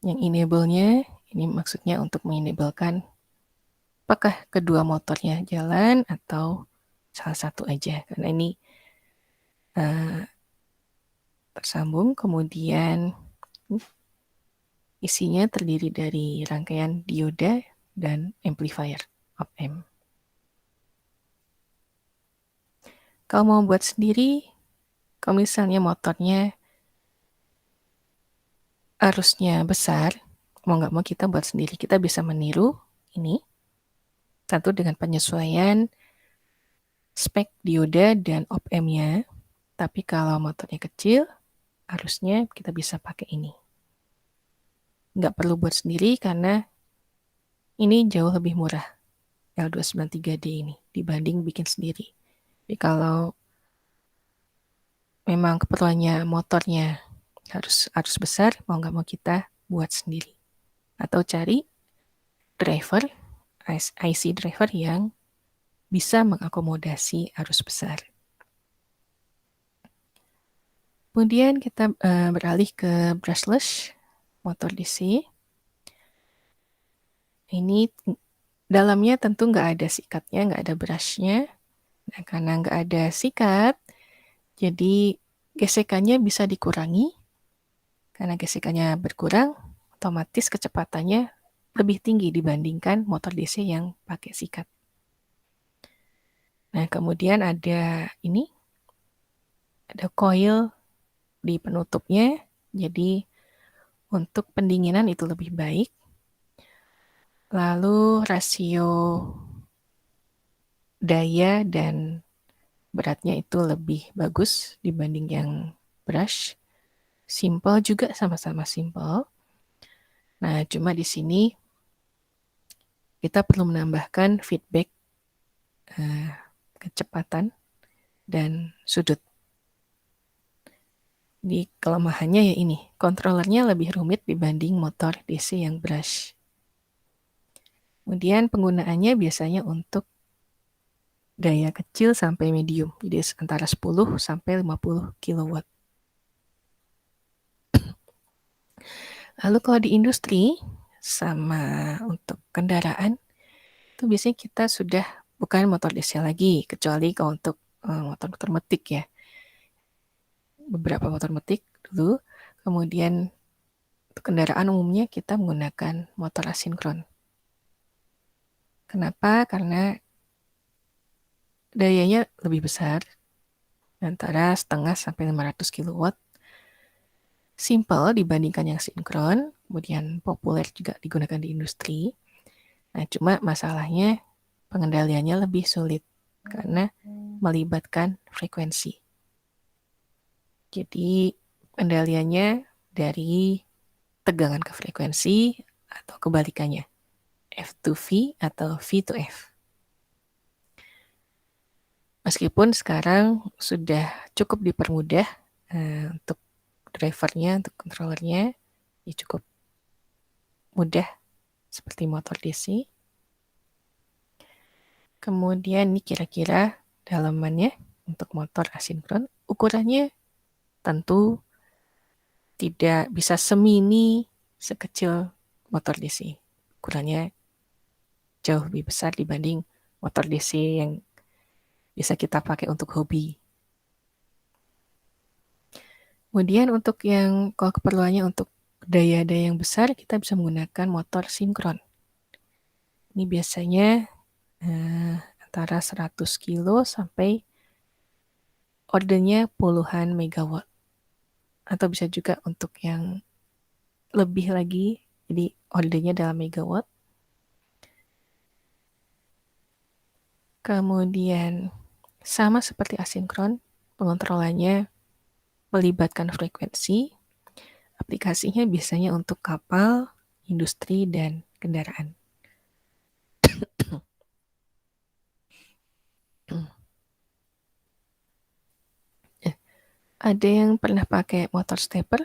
Yang enable-nya, ini maksudnya untuk menenablekan apakah kedua motornya jalan atau salah satu aja. Karena ini tersambung, kemudian isinya terdiri dari rangkaian dioda dan amplifier op-amp. Kalau mau buat sendiri, kalau misalnya motornya arusnya besar, mau nggak mau kita buat sendiri. Kita bisa meniru ini, satu dengan penyesuaian spek dioda dan op-amp-nya. Tapi kalau motornya kecil, arusnya kita bisa pakai ini. Nggak perlu buat sendiri karena ini jauh lebih murah, L293D ini, dibanding bikin sendiri. Tapi kalau memang keperluannya motornya harus besar, mau nggak mau kita buat sendiri. Atau cari driver, IC driver yang bisa mengakomodasi arus besar. Kemudian kita beralih ke brushless motor DC. Ini dalamnya tentu nggak ada sikatnya, nggak ada brushnya. Nah, karena nggak ada sikat, jadi gesekannya bisa dikurangi. Karena gesekannya berkurang, otomatis kecepatannya lebih tinggi dibandingkan motor DC yang pakai sikat. Nah, kemudian ada ini, ada coil di penutupnya, jadi untuk pendinginan itu lebih baik. Lalu rasio daya dan beratnya itu lebih bagus dibanding yang brush. Simple juga, sama-sama simple. Nah, cuma di sini kita perlu menambahkan feedback kecepatan dan sudut. Di kelemahannya ya ini, kontrolernya lebih rumit dibanding motor DC yang brush. Kemudian penggunaannya biasanya untuk daya kecil sampai medium, jadi antara 10 sampai 50 kW. Lalu kalau di industri sama untuk kendaraan, itu biasanya kita sudah bukan motor DC lagi, kecuali kalau untuk motor-motor metik ya. Beberapa motor metik dulu, kemudian untuk kendaraan umumnya kita menggunakan motor asinkron. Kenapa? Karena dayanya lebih besar, antara setengah sampai 500 kW. Simple dibandingkan yang sinkron, kemudian populer juga digunakan di industri. Nah, cuma masalahnya pengendaliannya lebih sulit karena melibatkan frekuensi. Jadi pengendaliannya dari tegangan ke frekuensi atau kebalikannya, F to V atau V to F. Meskipun sekarang sudah cukup dipermudah untuk drivernya, untuk controllernya, ya cukup mudah seperti motor DC. Kemudian ini kira-kira dalamannya untuk motor asinkron. Ukurannya tentu tidak bisa semini sekecil motor DC. Ukurannya jauh lebih besar dibanding motor DC yang bisa kita pakai untuk hobi. Kemudian untuk yang kalau keperluannya untuk daya-daya yang besar, kita bisa menggunakan motor sinkron. Ini biasanya antara 100 kilo sampai ordernya puluhan megawatt. Atau bisa juga untuk yang lebih lagi, jadi ordernya dalam megawatt. Kemudian sama seperti asinkron, pengontrolannya melibatkan frekuensi. Aplikasinya biasanya untuk kapal, industri, dan kendaraan. Ada yang pernah pakai motor stepper?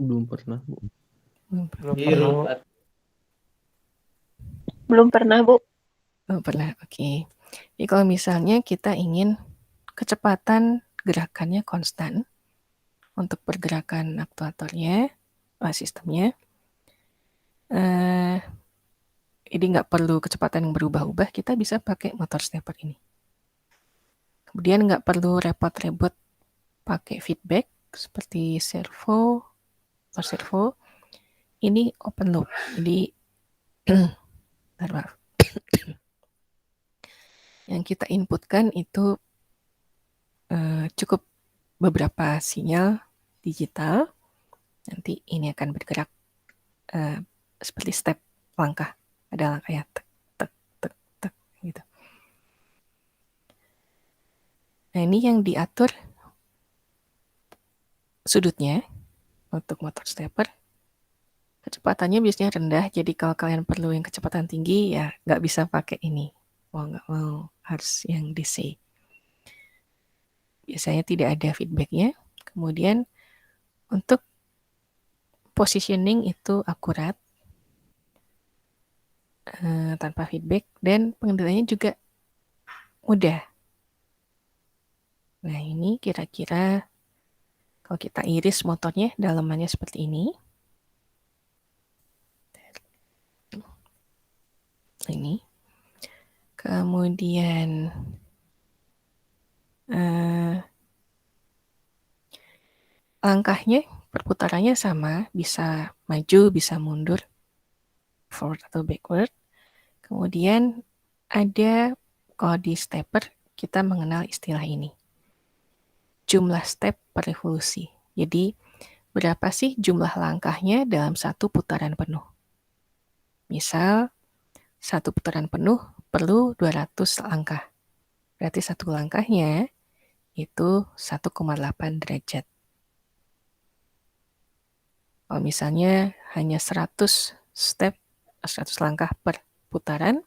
Belum pernah, Bu. Belum pernah, Bu. Oh, pernah, oke. Jadi kalau misalnya kita ingin kecepatan gerakannya konstan untuk pergerakan aktuatornya, sistemnya, jadi nggak perlu kecepatan yang berubah-ubah, kita bisa pakai motor stepper ini. Kemudian nggak perlu repot-repot pakai feedback seperti servo, motor servo. Ini open loop, jadi maaf. Yang kita inputkan itu cukup beberapa sinyal digital. Nanti ini akan bergerak seperti step langkah. Ada langkahnya tek, tek, tek, tek, gitu. Nah, ini yang diatur sudutnya untuk motor stepper. Kecepatannya biasanya rendah, jadi kalau kalian perlu yang kecepatan tinggi, ya nggak bisa pakai ini. Mau nggak mau harus yang DC. Biasanya tidak ada feedbacknya. Kemudian untuk positioning itu akurat, tanpa feedback, dan pengendaliannya juga mudah. Nah, ini kira-kira kalau kita iris motornya, dalamannya seperti ini. Ini. Kemudian langkahnya, perputarannya sama, bisa maju, bisa mundur, forward atau backward. Kemudian ada, kalau di stepper, kita mengenal istilah ini. Jumlah step per revolusi. Jadi, berapa sih jumlah langkahnya dalam satu putaran penuh? Misal, satu putaran penuh perlu 200 langkah. Berarti satu langkahnya itu 1,8 derajat. Kalau misalnya hanya 100 step, 100 langkah per putaran,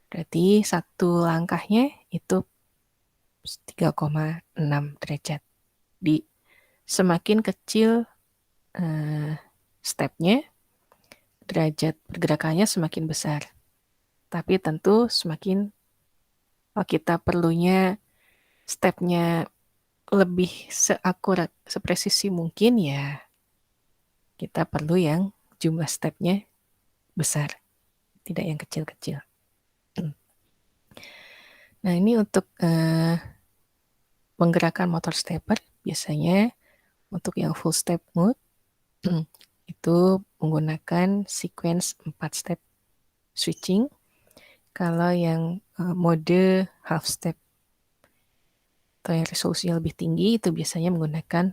berarti satu langkahnya itu 3,6 derajat. Di semakin kecil stepnya, derajat pergerakannya semakin besar. Tapi tentu semakin kalau kita perlunya stepnya lebih seakurat, sepresisi mungkin, ya kita perlu yang jumlah stepnya besar, tidak yang kecil-kecil. Nah, ini untuk menggerakkan motor stepper, biasanya untuk yang full step mode, itu menggunakan sequence 4 step switching. Kalau yang mode half step atau yang resolusinya lebih tinggi, itu biasanya menggunakan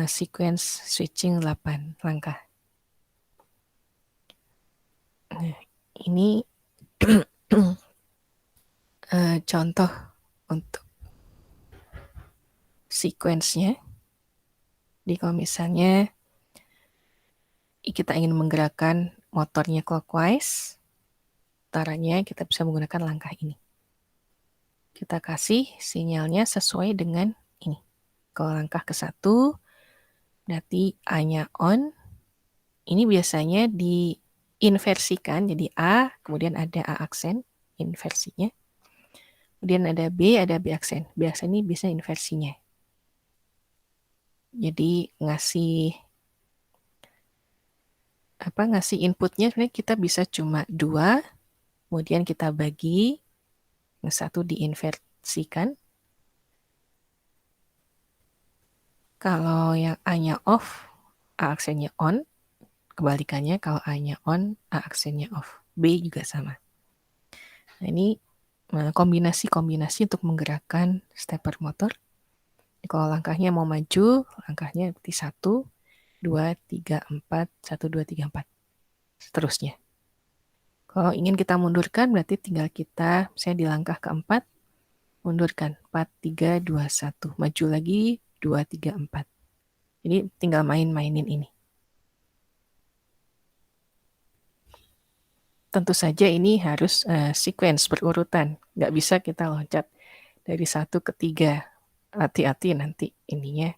sequence switching 8 langkah. Nah, ini contoh untuk sequence-nya. Jadi kalau misalnya kita ingin menggerakkan motornya clockwise, caranya kita bisa menggunakan langkah ini. Kita kasih sinyalnya sesuai dengan ini. Kalau langkah ke-1, Berarti A-nya on. Ini biasanya diinversikan jadi A, kemudian ada A aksen, inversinya. Kemudian ada B aksen. B aksen ini bisa inversinya. Jadi ngasih inputnya sebenarnya kita bisa cuma 2, kemudian kita bagi, yang satu diinversikan. Kalau yang A-nya off, A aksennya on. Kebalikannya kalau A-nya on, A aksennya off. B juga sama. Nah, ini kombinasi-kombinasi untuk menggerakkan stepper motor. Kalau langkahnya mau maju, langkahnya seperti 1, 2, 3, 4, 1, 2, 3, 4. Seterusnya. Kalau ingin kita mundurkan, berarti tinggal kita, misalnya di langkah keempat, mundurkan. 4, 3, 2, 1. Maju lagi, 2, 3, 4. Jadi tinggal main-mainin ini. Tentu saja ini harus sequence berurutan. Nggak bisa kita loncat dari 1 ke 3. Hati-hati nanti ininya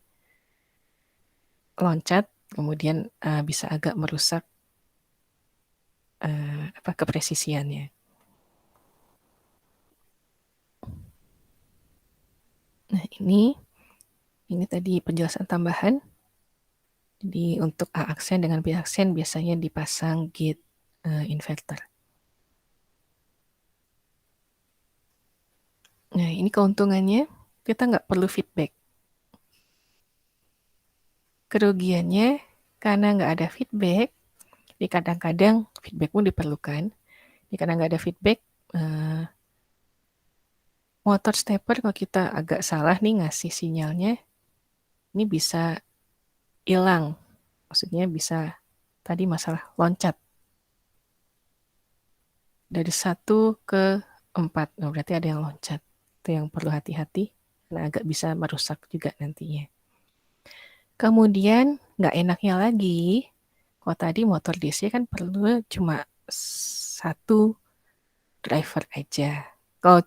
loncat, kemudian bisa agak merusak kepresisiannya. Nah, ini tadi penjelasan tambahan. Jadi untuk A aksen dengan B aksen biasanya dipasang gate inverter. Nah, ini keuntungannya kita nggak perlu feedback. Kerugiannya karena nggak ada feedback, jadi kadang-kadang feedback pun diperlukan. Jadi karena nggak ada feedback, motor stepper kalau kita agak salah nih ngasih sinyalnya, ini bisa hilang. Maksudnya bisa tadi masalah loncat. Dari 1 ke 4. Nah, berarti ada yang loncat. Itu yang perlu hati-hati. Karena agak bisa merusak juga nantinya. Kemudian nggak enaknya lagi, kalau tadi motor DC kan perlu cuma 1 driver aja. Kalau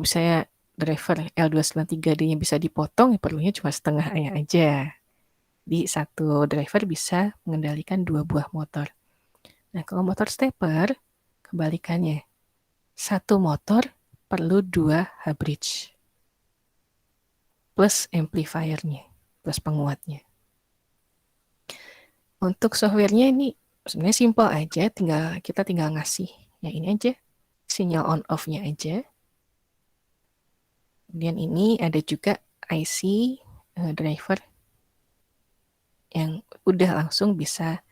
misalnya driver L293D-nya bisa dipotong, ya perlunya cuma setengahnya aja. Di 1 driver bisa mengendalikan 2 buah motor. Nah, kalau motor stepper, kebalikannya. 1 motor perlu 2 H-bridge. Plus amplifiernya, plus penguatnya. Untuk softwarenya ini sebenarnya simple aja, kita tinggal ngasih ya ini aja, sinyal on off-nya aja. Kemudian ini ada juga IC driver yang udah langsung bisa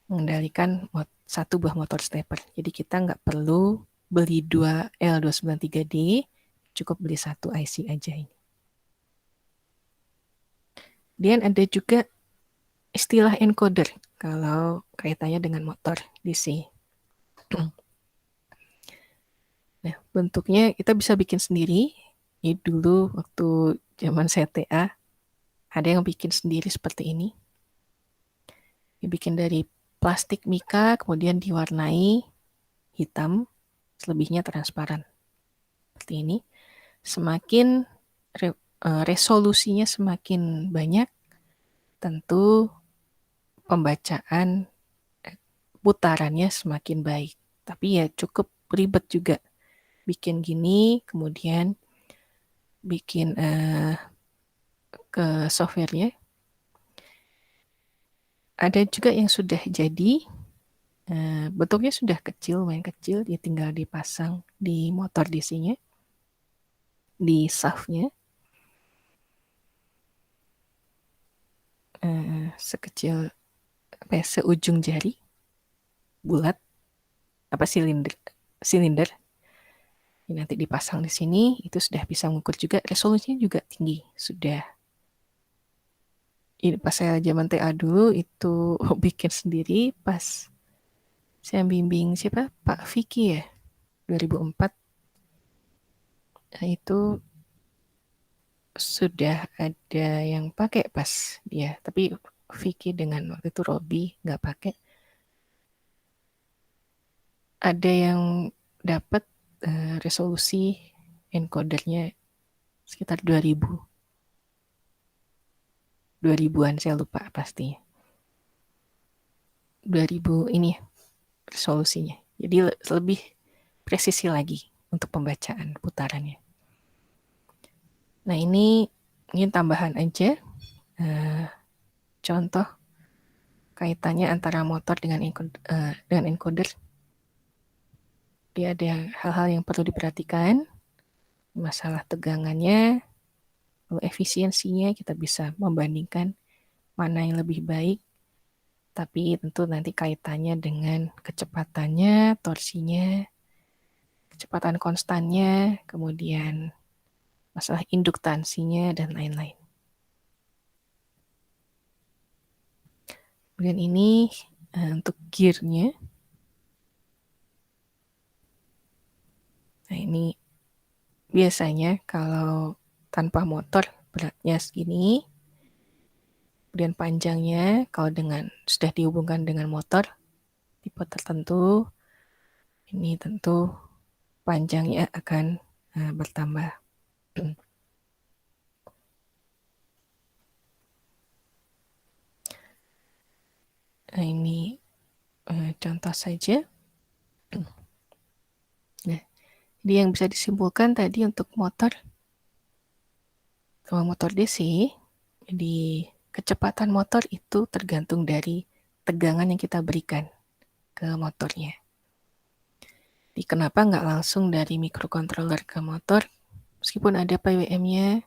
mengendalikan 1 buah motor stepper. Jadi kita nggak perlu beli 2 L293D, cukup beli 1 IC aja ini. Kemudian ada juga istilah encoder kalau kaitannya dengan motor DC. Nah, bentuknya kita bisa bikin sendiri. Ini dulu waktu zaman CTA ada yang bikin sendiri seperti ini. Dibikin dari plastik mika, kemudian diwarnai hitam, selebihnya transparan. Seperti ini. Semakin resolusinya semakin banyak, tentu pembacaan putarannya semakin baik. Tapi ya cukup ribet juga. Bikin gini, kemudian bikin ke softwarenya. Ada juga yang sudah jadi, bentuknya sudah kecil, main kecil, dia tinggal dipasang di motor DC-nya, di shaft-nya. Sekecil seujung jari, bulat, silinder. Ini nanti dipasang di sini, itu sudah bisa mengukur juga, resolusinya juga tinggi, sudah. Ini pas saya zaman TA dulu itu bikin sendiri, pas saya bimbing siapa? Pak Vicky ya, 2004. Nah, itu sudah ada yang pakai pas dia, tapi Vicky dengan waktu itu Robby nggak pakai. Ada yang dapat resolusi encodernya sekitar 2000. 2000-an, saya lupa pastinya. 2000 ini resolusinya. Jadi lebih presisi lagi untuk pembacaan putarannya. Nah, ini tambahan aja. Contoh kaitannya antara motor dengan encoder. Dia ada hal-hal yang perlu diperhatikan. Masalah tegangannya, lalu efisiensinya, kita bisa membandingkan mana yang lebih baik. Tapi tentu nanti kaitannya dengan kecepatannya, torsinya, kecepatan konstannya, kemudian masalah induktansinya, dan lain-lain. Kemudian ini untuk gearnya. Nah, ini biasanya kalau tanpa motor beratnya segini, kemudian panjangnya kalau sudah dihubungkan dengan motor tipe tertentu, ini tentu panjangnya akan bertambah. Nah, ini contoh saja. Nah, jadi yang bisa disimpulkan tadi untuk motor, kalau motor DC, jadi kecepatan motor itu tergantung dari tegangan yang kita berikan ke motornya. Jadi kenapa nggak langsung dari microcontroller ke motor, meskipun ada PWM-nya.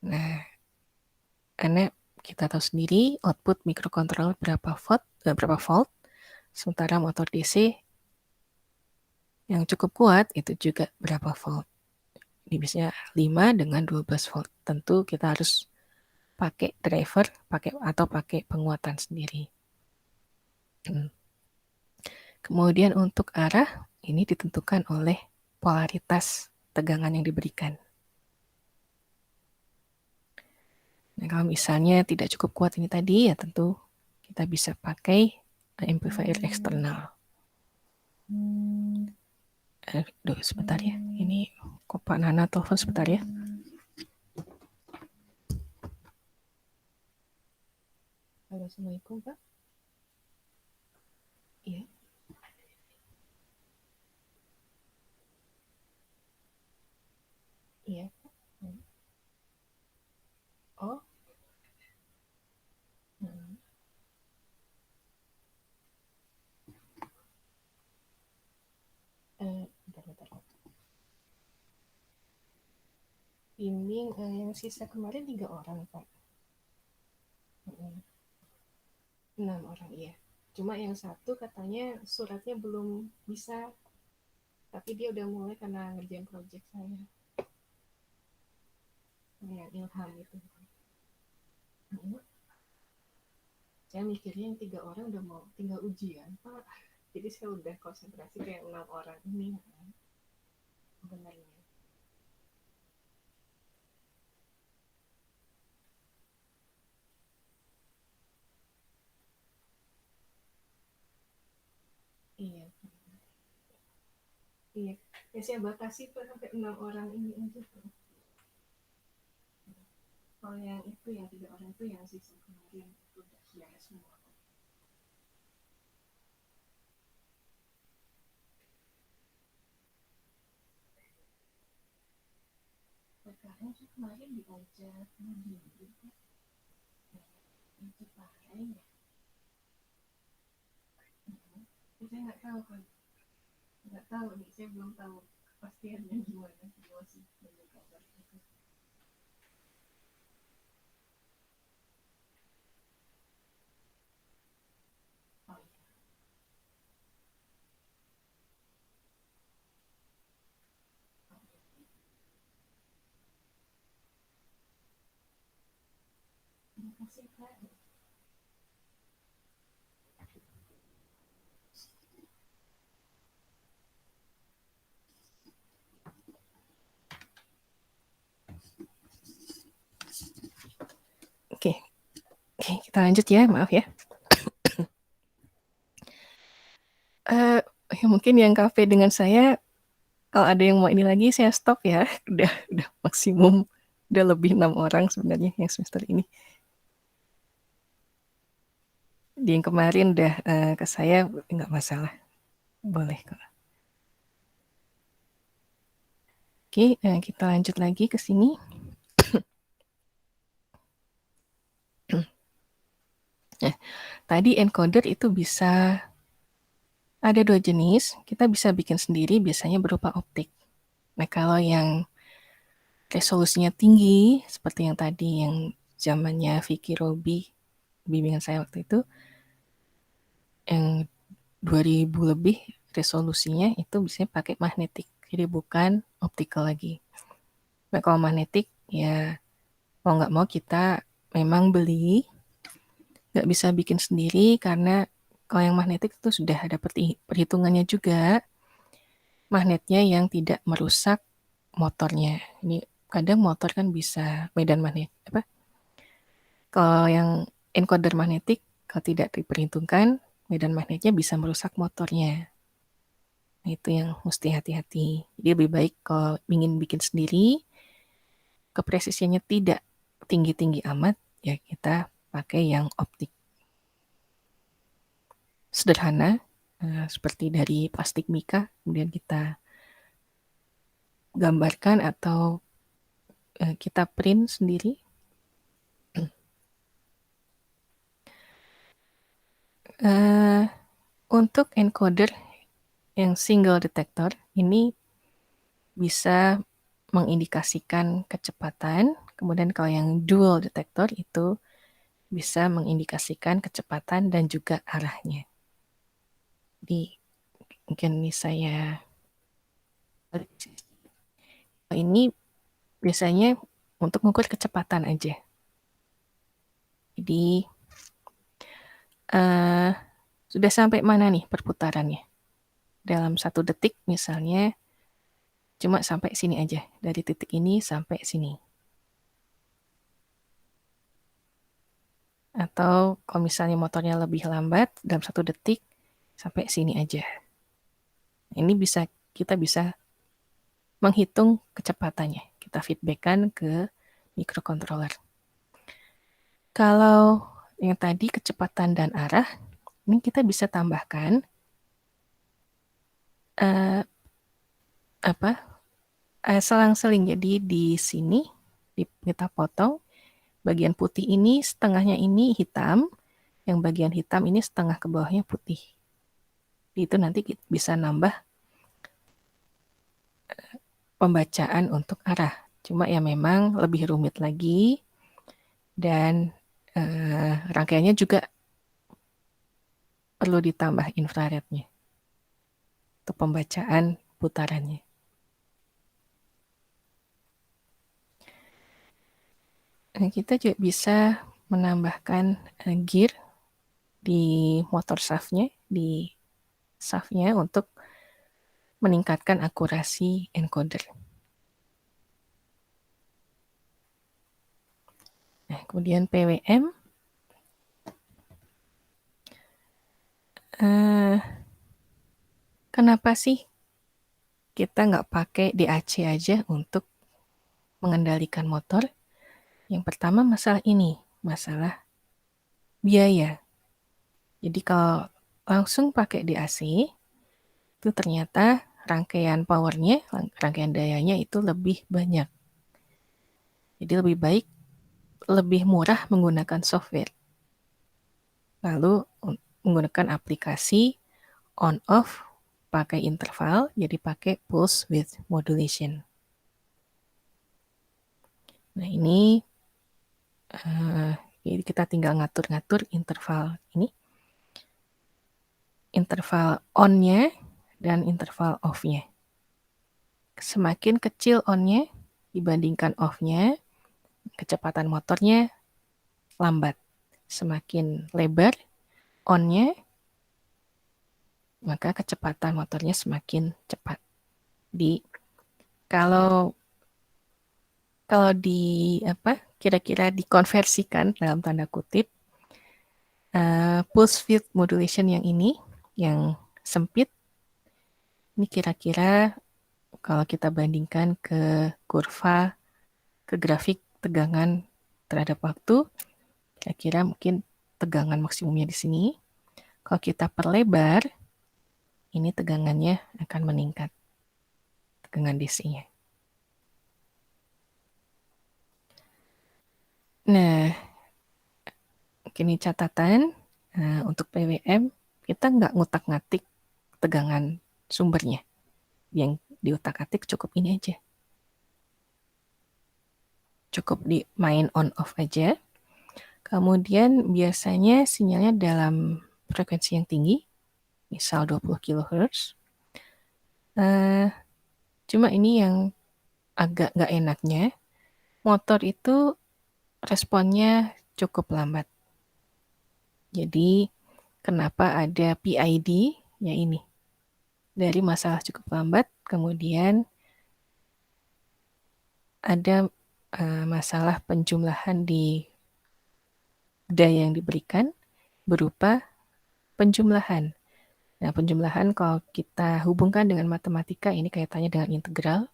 Nah, karena kita tahu sendiri output microcontroller berapa volt, sementara motor DC yang cukup kuat itu juga berapa volt. Ini biasanya 5 dengan 12 volt. Tentu kita harus pakai driver, pakai penguatan sendiri. Kemudian untuk arah, ini ditentukan oleh polaritas tegangan yang diberikan. Nah, kalau misalnya tidak cukup kuat ini tadi, ya tentu kita bisa pakai amplifier eksternal. Sebentar ya. Ini kok Pak Nana telepon sebentar ya. Halo, Assalamualaikum Pak. Iya. Iya. Oh. Bentar. Bimbing yang sisa kemarin 3 orang Pak. 6 orang, iya. Cuma yang satu katanya suratnya belum bisa, tapi dia udah mulai karena ngerjain project saya. Yang Ilham itu. Saya mikirnya yang 3 orang udah mau tinggal ujian Pak. Jadi saya udah konsentrasi ke yang 6 orang ini. Sebenarnya. Iya. Iya. Ya saya batasi Pak sampai 6 orang ini aja Pak. Kalau yang itu yang 3 orang itu yang sisa kemarin itu udah beres semua. PKN kemarin diajak mobil gitu. Itu parah ya. Saya nggak tahu kan. Nggak tahu nih, saya belum tahu kepastiannya gimana. Masih belum kabar itu. Oh iya. Terima kasih Pak. Oke, kita lanjut ya, maaf ya. Mungkin yang kafe dengan saya, kalau ada yang mau ini lagi, saya stop ya. Udah maksimum, udah lebih 6 orang sebenarnya yang semester ini. Di yang kemarin udah ke saya, nggak masalah. Boleh kok. Oke, kita lanjut lagi ke sini. Nah, tadi encoder itu bisa ada 2 jenis. Kita bisa bikin sendiri, biasanya berupa optik. Nah, kalau yang resolusinya tinggi, seperti yang tadi yang zamannya Vicky Robi, bimbingan saya waktu itu, yang 2000 lebih resolusinya itu biasanya pakai magnetik. Jadi bukan optical lagi. Nah, kalau magnetik ya mau nggak mau kita memang beli, nggak bisa bikin sendiri karena kalau yang magnetik itu sudah ada perhitungannya juga, magnetnya yang tidak merusak motornya. Ini kadang motor kan bisa medan magnet apa? Kalau yang encoder magnetik kalau tidak diperhitungkan medan magnetnya bisa merusak motornya. Nah, itu yang mesti hati-hati. Jadi lebih baik kalau ingin bikin sendiri, kepresisiannya tidak tinggi-tinggi amat, ya kita pakai yang optik. Sederhana, seperti dari plastik mika, kemudian kita gambarkan atau kita print sendiri. Untuk encoder yang single detector, ini bisa mengindikasikan kecepatan, kemudian kalau yang dual detector itu bisa mengindikasikan kecepatan dan juga arahnya. Jadi mungkin ini saya ini biasanya untuk mengukur kecepatan aja. Jadi sudah sampai mana nih perputarannya? Dalam 1 detik misalnya cuma sampai sini aja, dari titik ini sampai sini. Atau kalau misalnya motornya lebih lambat, dalam 1 detik sampai sini aja. Ini kita bisa menghitung kecepatannya. Kita feedbackkan ke microcontroller. Kalau yang tadi kecepatan dan arah, ini kita bisa tambahkan selang-seling. Jadi di sini kita potong bagian putih ini, setengahnya ini hitam, yang bagian hitam ini setengah ke bawahnya putih. Itu nanti bisa nambah pembacaan untuk arah. Cuma ya memang lebih rumit lagi dan rangkaiannya juga perlu ditambah infrarednya untuk pembacaan putarannya. Kita juga bisa menambahkan gear di motor shaftnya, di shaftnya untuk meningkatkan akurasi encoder. Nah, kemudian PWM. Kenapa sih kita nggak pakai DAC aja untuk mengendalikan motor? Yang pertama masalah ini, masalah biaya. Jadi kalau langsung pakai DAC, itu ternyata rangkaian powernya, rangkaian dayanya itu lebih banyak. Jadi lebih baik, lebih murah menggunakan software. Lalu menggunakan aplikasi on-off, pakai interval, jadi pakai pulse width modulation. Nah ini jadi kita tinggal ngatur-ngatur interval ini. Interval on-nya dan interval off-nya. Semakin kecil on-nya dibandingkan off-nya, kecepatan motornya lambat. Semakin lebar on-nya, maka kecepatan motornya semakin cepat. Kalau kira-kira dikonversikan dalam tanda kutip, pulse width modulation yang ini, yang sempit, ini kira-kira kalau kita bandingkan ke kurva, ke grafik tegangan terhadap waktu, kira-kira mungkin tegangan maksimumnya di sini. Kalau kita perlebar, ini tegangannya akan meningkat, tegangan DC-nya. Nah, ini catatan untuk PWM, kita nggak ngutak-ngatik tegangan sumbernya. Yang diutak-atik cukup ini aja. Cukup di main on-off aja. Kemudian biasanya sinyalnya dalam frekuensi yang tinggi, misal 20 kHz. Cuma ini yang agak nggak enaknya, motor itu responnya cukup lambat. Jadi kenapa ada PID? Ya ini. Dari masalah cukup lambat, kemudian ada masalah penjumlahan di daya yang diberikan berupa penjumlahan. Nah, penjumlahan kalau kita hubungkan dengan matematika, ini kaitannya dengan integral.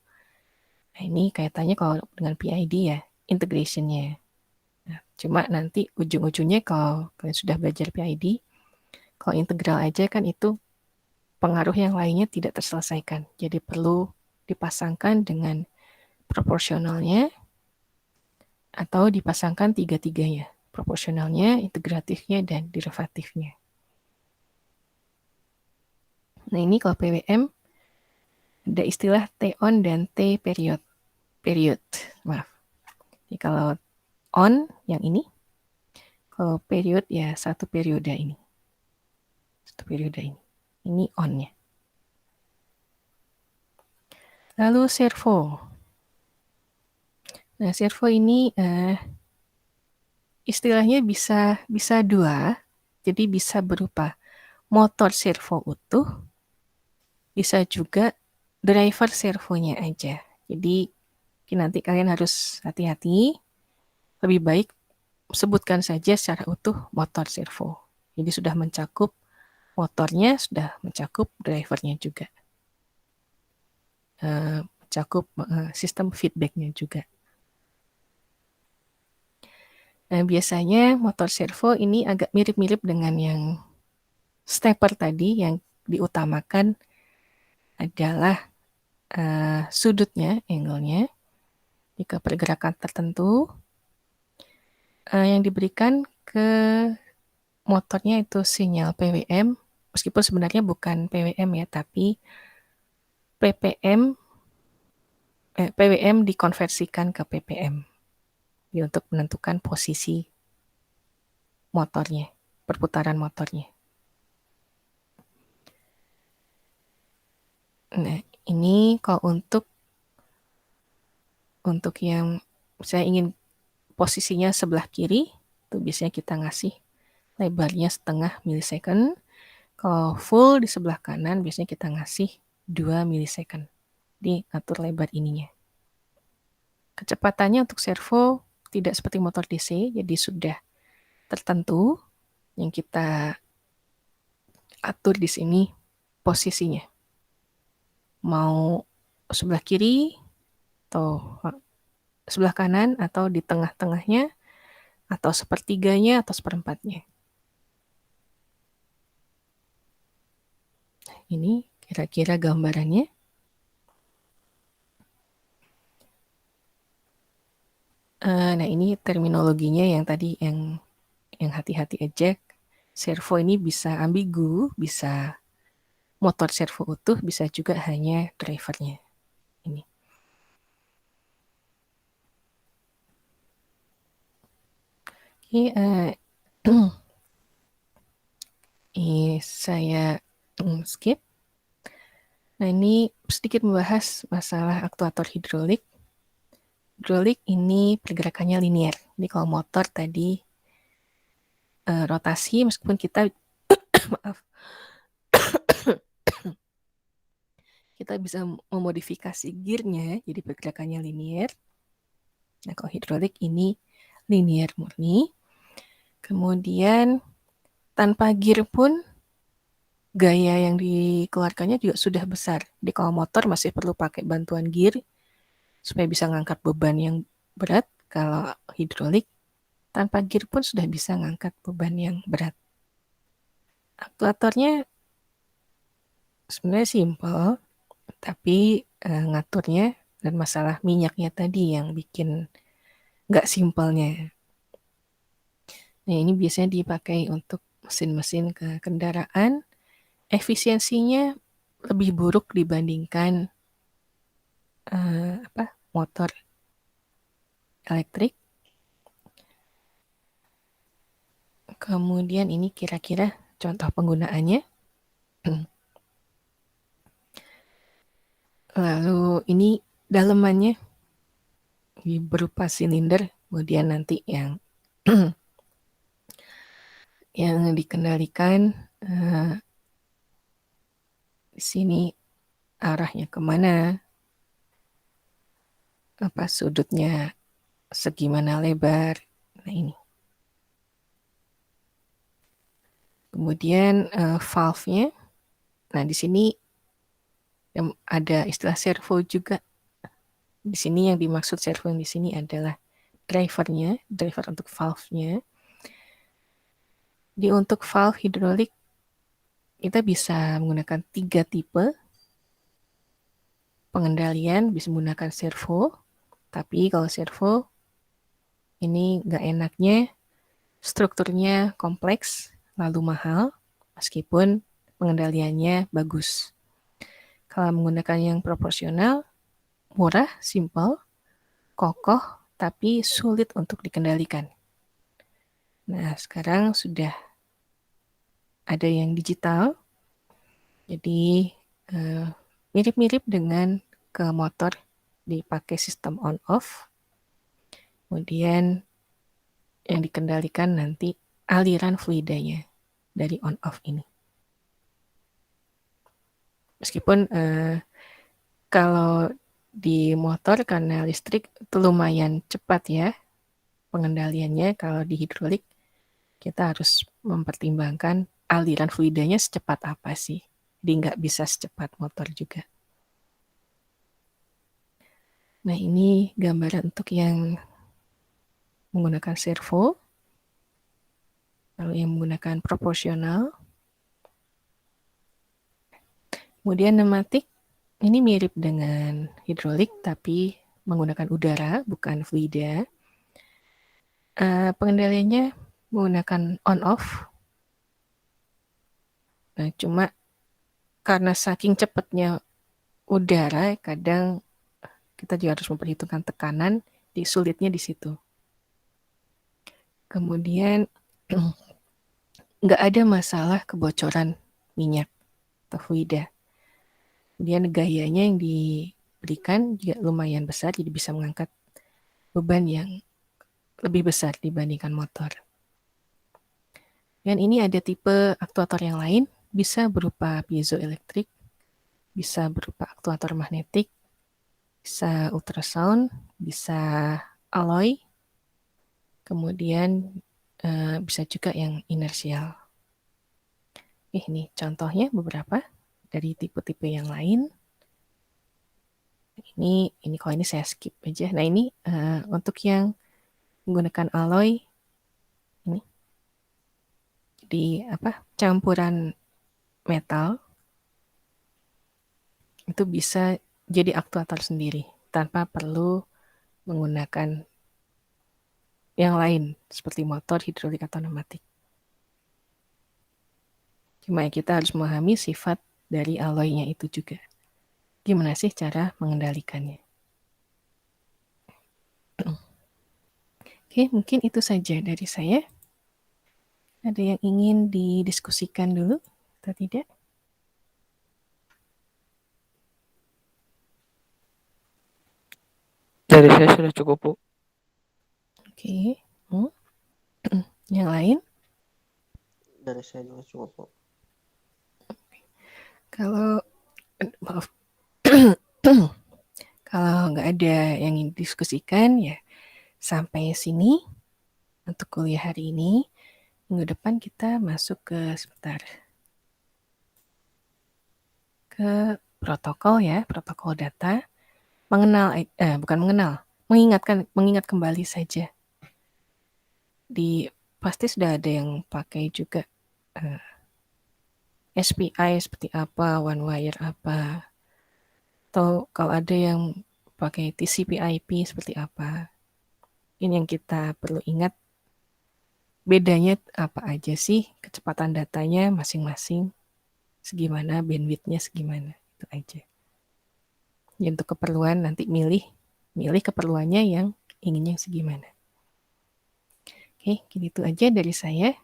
Nah, ini kaitannya kalau dengan PID ya, integration-nya. Nah, cuma nanti ujung-ujungnya kalau kalian sudah belajar PID, kalau integral aja kan itu pengaruh yang lainnya tidak terselesaikan. Jadi perlu dipasangkan dengan proporsionalnya atau dipasangkan tiga-tiganya. Proporsionalnya, integratifnya, dan derivatifnya. Nah, ini kalau PWM ada istilah T-on dan T-period. Maaf. Jadi kalau on yang ini, kalau period ya satu periode ini. Satu periode ini. Ini on-nya. Lalu servo. Nah, servo ini istilahnya bisa dua. Jadi bisa berupa motor servo utuh, bisa juga driver servonya aja. Jadi nanti kalian harus hati-hati. Lebih baik sebutkan saja secara utuh motor servo. Jadi sudah mencakup motornya, sudah mencakup drivernya juga. Mencakup sistem feedbacknya juga. Nah, biasanya motor servo ini agak mirip-mirip dengan yang stepper tadi, yang diutamakan adalah sudutnya, angle-nya. Jika pergerakan tertentu, yang diberikan ke motornya itu sinyal PWM, meskipun sebenarnya bukan PWM ya, tapi PWM dikonversikan ke PPM. Jadi untuk menentukan posisi motornya, perputaran motornya. Nah, ini kalau untuk yang saya ingin posisinya sebelah kiri, itu biasanya kita ngasih lebarnya 0,5 milisecond. Kalau full di sebelah kanan, biasanya kita ngasih 2 milisecond. Jadi atur lebar ininya. Kecepatannya untuk servo tidak seperti motor DC, jadi sudah tertentu yang kita atur di sini posisinya. Mau sebelah kiri, atau sebelah kanan, atau di tengah-tengahnya, atau sepertiganya, atau seperempatnya. Ini kira-kira gambarannya. Nah, ini terminologinya yang tadi yang hati-hati aja. Servo ini bisa ambigu, bisa motor servo utuh, bisa juga hanya drivernya. Ini. Oke, saya skip. Nah, ini sedikit membahas masalah aktuator hidrolik. Hidrolik ini pergerakannya linear. Jadi kalau motor tadi rotasi, meskipun kita maaf, kita bisa memodifikasi gearnya jadi pergerakannya linear. Nah, kalau hidrolik ini linear murni. Kemudian tanpa gear pun gaya yang dikeluarkannya juga sudah besar. Jadi kalau motor masih perlu pakai bantuan gear supaya bisa ngangkat beban yang berat. Kalau hidrolik Tanpa gear pun sudah bisa ngangkat beban yang berat. Aktuatornya sebenarnya simple, tapi ngaturnya dan masalah minyaknya tadi yang bikin nggak simpelnya. Nah, ini biasanya dipakai untuk mesin-mesin ke kendaraan. Efisiensinya lebih buruk dibandingkan motor elektrik. Kemudian ini kira-kira contoh penggunaannya. Lalu ini dalemannya berupa silinder, kemudian nanti yang yang dikendalikan di sini arahnya kemana, sudutnya segimana lebar. Nah ini. Kemudian valve-nya. Nah di sini ada istilah servo juga. Di sini yang dimaksud servo yang di sini adalah driver untuk valve-nya. Untuk valve hidrolik kita bisa menggunakan 3 tipe pengendalian, bisa menggunakan servo. Tapi kalau servo ini nggak enaknya strukturnya kompleks lalu mahal meskipun pengendaliannya bagus. Kalau menggunakan yang proporsional, murah, simple, kokoh, tapi sulit untuk dikendalikan. Nah, sekarang sudah ada yang digital, jadi mirip-mirip dengan ke motor dipakai sistem on-off. Kemudian yang dikendalikan nanti aliran fluidanya dari on-off ini. Meskipun kalau di motor karena listrik itu lumayan cepat ya pengendaliannya, kalau di hidrolik kita harus mempertimbangkan aliran fluidanya secepat apa sih. Jadi nggak bisa secepat motor juga. Nah ini gambaran untuk yang menggunakan servo. Lalu yang menggunakan proporsional. Kemudian pneumatik, ini mirip dengan hidrolik tapi menggunakan udara, bukan fluida. Pengendaliannya menggunakan on-off. Nah, cuma karena saking cepatnya udara, kadang kita juga harus memperhitungkan tekanan, sulitnya di situ. Kemudian nggak ada masalah kebocoran minyak atau fluida. Kemudian gayanya yang diberikan juga lumayan besar, jadi bisa mengangkat beban yang lebih besar dibandingkan motor. Dan ini ada tipe aktuator yang lain, bisa berupa piezoelektrik, bisa berupa aktuator magnetik, bisa ultrasound, bisa alloy, kemudian bisa juga yang inersial. Ini contohnya beberapa dari tipe-tipe yang lain. Ini kalau ini saya skip aja. Nah ini untuk yang menggunakan alloy, ini jadi campuran metal itu bisa jadi aktuator sendiri tanpa perlu menggunakan yang lain seperti motor, hidrolik atau pneumatik. Cuma kita harus memahami sifat dari alloy-nya itu juga. Gimana sih cara mengendalikannya? Oke, mungkin itu saja dari saya. Ada yang ingin didiskusikan dulu atau tidak? Dari saya sudah cukup, Bu. Oke. Yang lain? Dari saya juga cukup, Bu. Kalau maaf, kalau nggak ada yang ingin didiskusikan ya sampai sini untuk kuliah hari ini. Minggu depan kita masuk ke protokol ya, protokol data. Mengingat kembali saja pasti sudah ada yang pakai juga SPI seperti apa, one wire apa, atau kalau ada yang pakai TCP/IP seperti apa. Ini yang kita perlu ingat, bedanya apa aja sih, kecepatan datanya masing-masing segimana, bandwidth-nya segimana, itu aja. Ya, untuk keperluan nanti milih keperluannya yang inginnya segimana. Oke, gitu aja dari saya.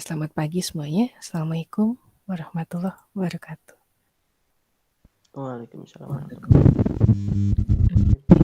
Selamat pagi semuanya. Assalamualaikum warahmatullahi wabarakatuh. Waalaikumsalam warahmatullahi wabarakatuh.